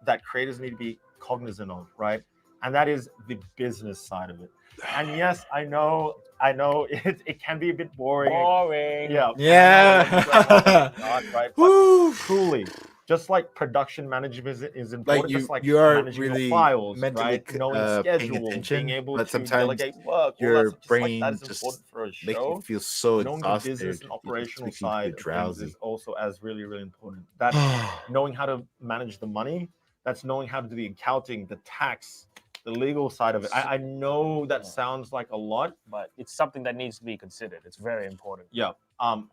that creators need to be cognizant of, right? And that is the business side of it. And yes, I know it can be a bit boring. Yeah. Right? But truly, just like production management is important, Like just like you are managing really your files, mentally right? Knowing paying schedule, attention, being able but to sometimes delegate work, your brain brain is just important for a makes show. you feel so Knowing the exhausted. business and it operational makes you feel side of things drowsy. is also as really important. That knowing how to manage the money That's knowing how to do the accounting, the tax, the legal side of it. I know that sounds like a lot, but it's something that needs to be considered. It's very important. Yeah.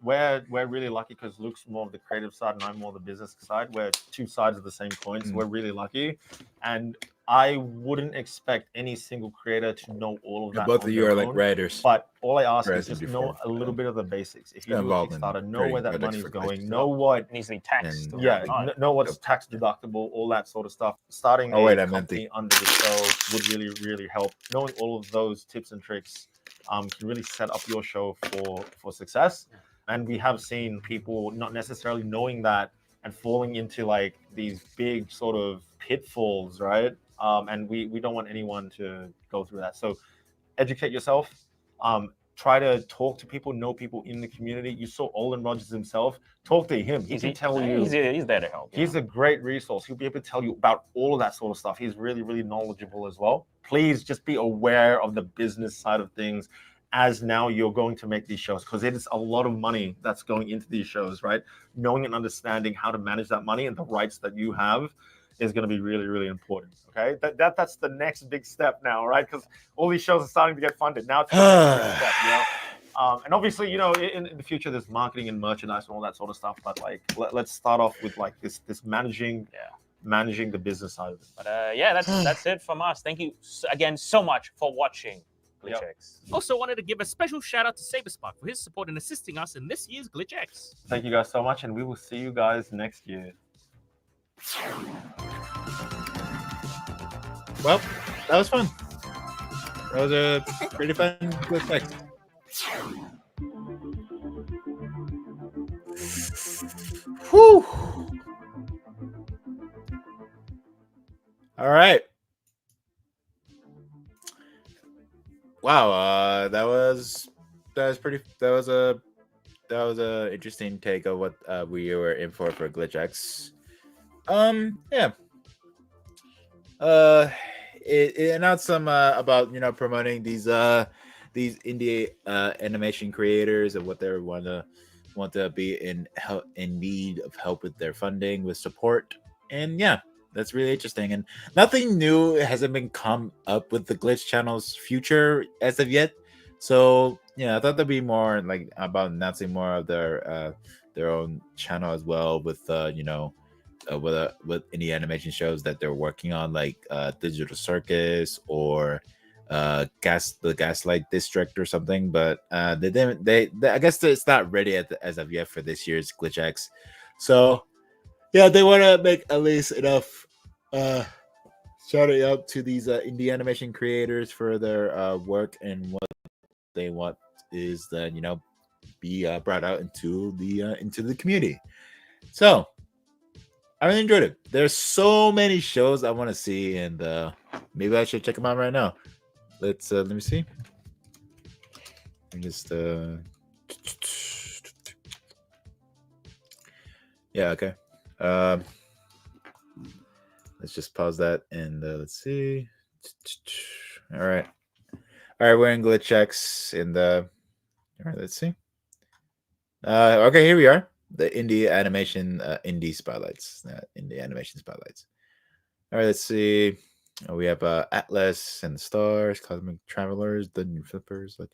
We're really lucky because Luke's more of the creative side and I'm more the business side. We're two sides of the same coin, so we're really lucky. And I wouldn't expect any single creator to know all of that. Both on of you their are like own. writers. But all I ask Or is just SMG know for, a little bit of the basics. If you do a involved in Kickstarter, know creating where that projects money's for going, Glitchx. know what It needs to be taxed. know what's tax deductible, all that sort of stuff. Starting Oh, wait, a I meant company under the show would really help. Knowing all of those tips and tricks can really set up your show for success. And we have seen people not necessarily knowing that and falling into like these big sort of pitfalls, right? And we don't want anyone to go through that. So educate yourself. Try to talk to people, know people in the community. You saw Olin Rogers himself. Talk to him. He can tell you. He's there to help. He's a great resource. He'll be able to tell you about all of that sort of stuff. He's really knowledgeable as well. Please just be aware of the business side of things as now you're going to make these shows, because it is a lot of money that's going into these shows, right? Knowing and understanding how to manage that money and the rights that you have is going to be really important. Okay, that's the next big step now, right? Because all these shows are starting to get funded now. It's the next step, you know. And obviously, you know, in the future, there's marketing and merchandise and all that sort of stuff. But like, let's start off with like this managing the business side of it. But yeah, that's it from us. Thank you again so much for watching Glitchx. Also wanted to give a special shout out to Saberspark for his support in assisting us in this year's Glitchx. Thank you guys so much, and we will see you guys next year. Well, that was fun. That was a pretty fun Glitchx. Whew. All right. Wow, that was a interesting take of what we were in for Glitchx. Yeah. It announced some about, you know, promoting these indie animation creators and what they want to be in need of help with their funding, with support, and yeah. That's really interesting, and nothing new hasn't been come up with the Glitch channel's future as of yet. So yeah, I thought there'd be more like about announcing more of their own channel as well, with you know, with any animation shows that they're working on, like Digital Circus or the Gaslight District or something. But they didn't. They I guess it's not ready as of yet for this year's Glitchx. So. Yeah, they want to make at least enough shouting out to these indie animation creators for their work, and what they want is that, you know, be brought out into the community. So I really enjoyed it. There's so many shows I want to see, and maybe I should check them out right now. Let me see. Just yeah, okay. Let's just pause that and let's see. All right, we're in Glitchx in the. All right, let's see. Okay, here we are. The indie animation indie spotlights. Indie animation spotlights. All right, let's see. We have Atlas and the Stars, Cosmic Travelers, the New Flippers. Like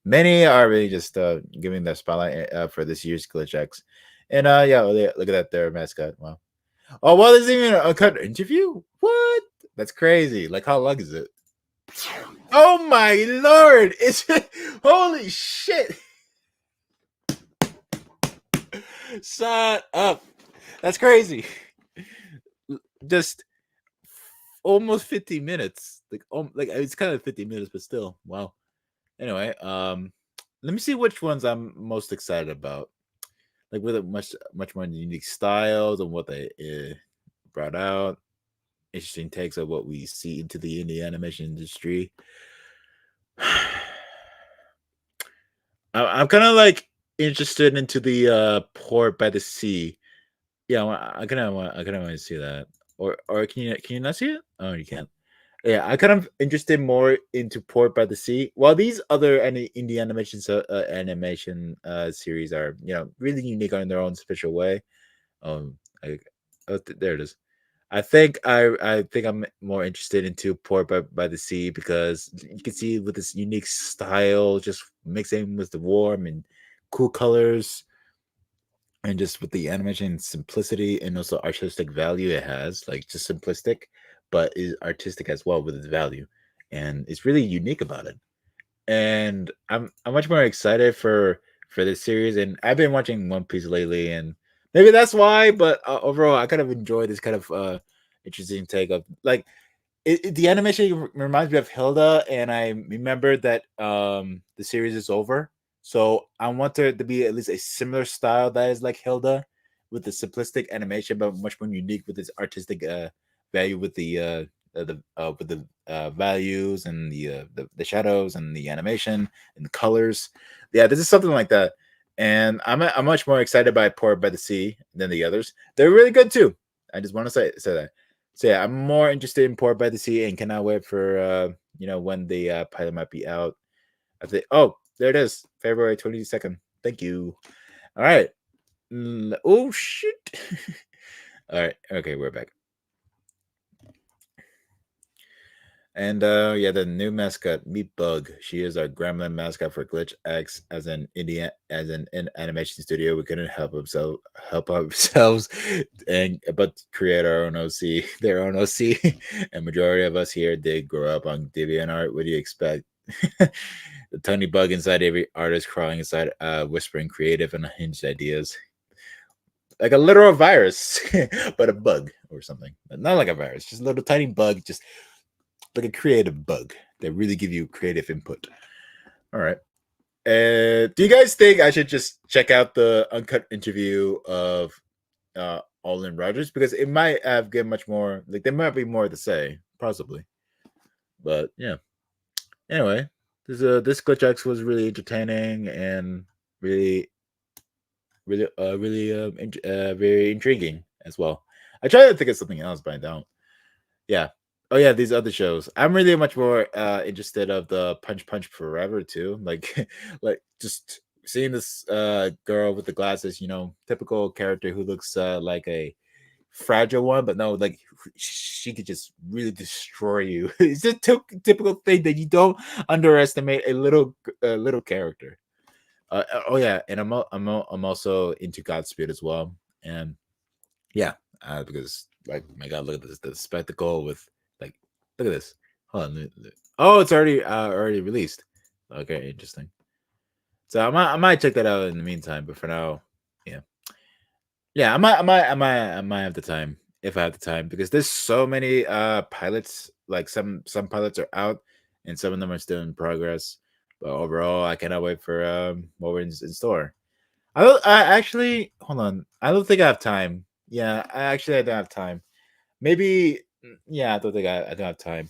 many are really just giving their spotlight for this year's Glitchx. And yeah, look at that, their mascot. Wow. Oh, well, there's even a cut interview. What? That's crazy. Like, how long is it? Oh my lord! It's holy shit! Shut up. That's crazy. Just almost 15 minutes. Like it's kind of 15 minutes, but still, wow. Anyway, let me see which ones I'm most excited about. Like with a much more unique styles and what they brought out, interesting takes of what we see into the indie animation industry. I'm kind of like interested into the Port by the Sea. Yeah, I kind of want to see that. Or can you not see it? Oh, you can't. Yeah, I kind of interested more into Port by the Sea. While these other indie animation series are, you know, really unique in their own special way. There it is. I think I'm more interested into Port by the Sea because you can see with this unique style, just mixing with the warm and cool colors, and just with the animation simplicity and also artistic value it has, like just simplistic, but is artistic as well with its value, and it's really unique about it. And I'm much more excited for this series. And I've been watching One Piece lately, and maybe that's why. But overall, I kind of enjoy this kind of interesting take of like the animation reminds me of Hilda, and I remember that the series is over, so I want there to be at least a similar style that is like Hilda, with the simplistic animation, but much more unique with its artistic value, with the values and the shadows and the animation and the colors. Yeah, this is something like that, and I'm much more excited by Port by the Sea than the others. They're really good too. I just want to say that. So yeah, I'm more interested in Port by the Sea and cannot wait for when the pilot might be out. I think there it is, February 22nd. Thank you. All right. Oh shit. All right. Okay, we're back. And yeah, the new mascot, Meat Bug. She is our gremlin mascot for Glitchx. As an animation studio, we couldn't help ourselves and but create our own OC, their own OC. And majority of us here did grow up on DeviantArt. What do you expect? The tiny bug inside every artist crawling inside, whispering creative and unhinged ideas. Like a literal virus, but a bug or something. But not like a virus, just a little tiny bug, just like a creative bug that really give you creative input. All right. Do you guys think I should just check out the uncut interview of Olin Rogers, because it might have get much more, like there might be more to say, possibly. But yeah. Anyway, this Glitchx was really entertaining and really, very intriguing as well. I try to think of something else, but I don't. Yeah. Oh yeah, these other shows. I'm really much more interested of the Punch Punch Forever too. Like like just seeing this girl with the glasses, typical character who looks like a fragile one, but no, like she could just really destroy you. It's a typical thing that you don't underestimate a little character. Oh yeah, and I'm also into Godspeed as well, and yeah, because like my God, look at this, the spectacle with like, look at this. Hold on, oh, it's already released. Okay, interesting. So I might check that out in the meantime, but for now, yeah, I might have the time if I have the time, because there's so many pilots. Like some pilots are out, and some of them are still in progress. But overall, I cannot wait for what we're in store. I actually hold on. I don't think I have time. Yeah, I don't have time. Maybe yeah, I don't think I don't have time.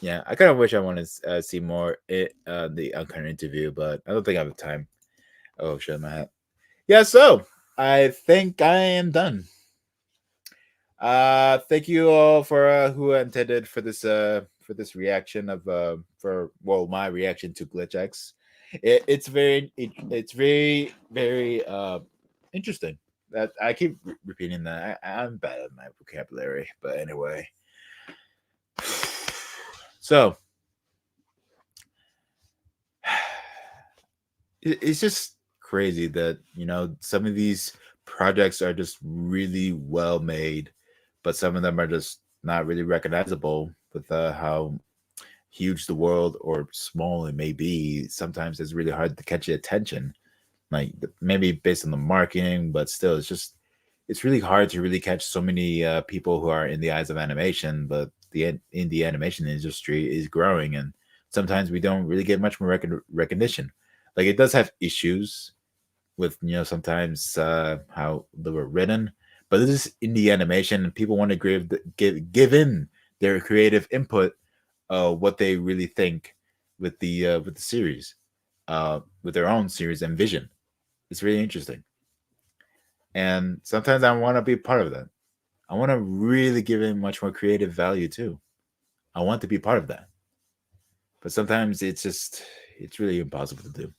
Yeah, I kind of wish I wanted to see more the uncut interview, but I don't think I have time. Oh shit, my hat. Yeah, so I think I am done. Thank you all for who attended for this reaction of my reaction to Glitchx. It's very interesting. That I keep repeating that. I'm bad at my vocabulary, but anyway. So it's just crazy that some of these projects are just really well made, but some of them are just not really recognizable with how huge the world or small it may be. Sometimes it's really hard to catch your attention, like maybe based on the marketing, but still it's really hard to really catch so many people who are in the eyes of animation. But the indie animation industry is growing, and sometimes we don't really get much more recognition. Like it does have issues with sometimes how they were written, but this is indie animation, and people want to give in their creative input, what they really think with the series, with their own series and vision. It's really interesting, and sometimes I want to be part of that. I want to really give in much more creative value too. I want to be part of that, but sometimes it's really impossible to do.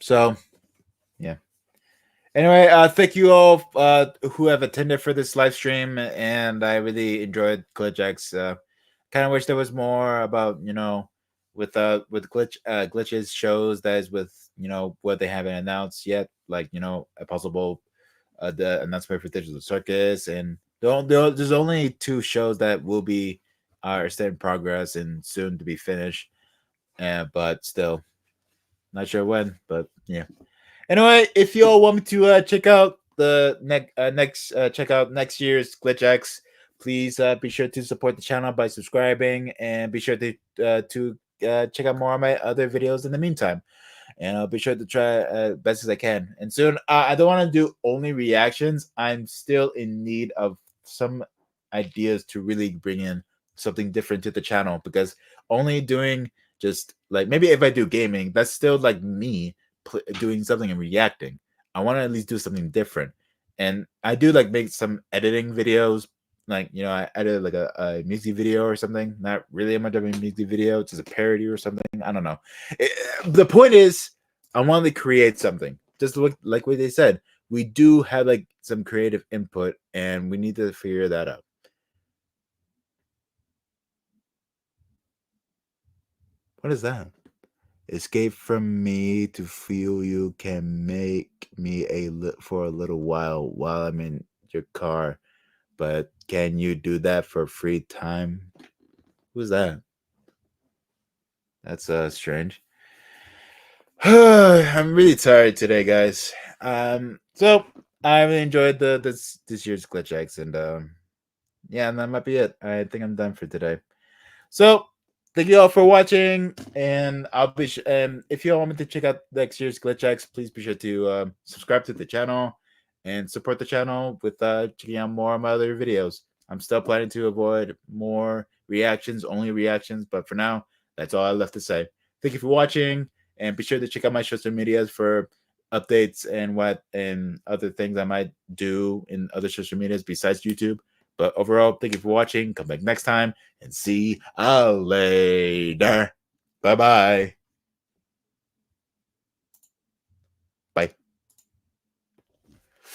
So, yeah. Anyway, thank you all who have attended for this live stream, and I really enjoyed Glitchx. Kind of wish there was more about with Glitch's shows that is with what they haven't announced yet, like a possible the announcement for Digital Circus, and there's only 2 shows that will be are still in progress and soon to be finished, but still not sure when. But yeah. Anyway, if you all want me to check out the check out next year's Glitchx, please be sure to support the channel by subscribing, and be sure to check out more of my other videos in the meantime. And I'll be sure to try best as I can. And soon, I don't want to do only reactions. I'm still in need of some ideas to really bring in something different to the channel, because only doing just like maybe if I do gaming, that's still like me doing something and reacting. I want to at least do something different. And I do like make some editing videos, like I edited like a music video or something. Not really much of a music video, it's just a parody or something. I don't know. The point is, I want to create something. Just like what they said, we do have like some creative input, and we need to figure that out. What is that? Escape from me to feel you can make me for a little while I'm in your car, but can you do that for free time? Who's that? That's strange. I'm really tired today, guys. So I really enjoyed this year's Glitchx, and yeah, and that might be it. I think I'm done for today. So thank you all for watching, and I'll be if you all want me to check out next year's Glitchx, please be sure to subscribe to the channel and support the channel with checking out more of my other videos. I'm still planning to avoid more reactions, only reactions, but for now, that's all I left to say. Thank you for watching, and be sure to check out my social medias for updates and other things I might do in other social medias besides YouTube. But overall, thank you for watching. Come back next time and see you later. Bye-bye.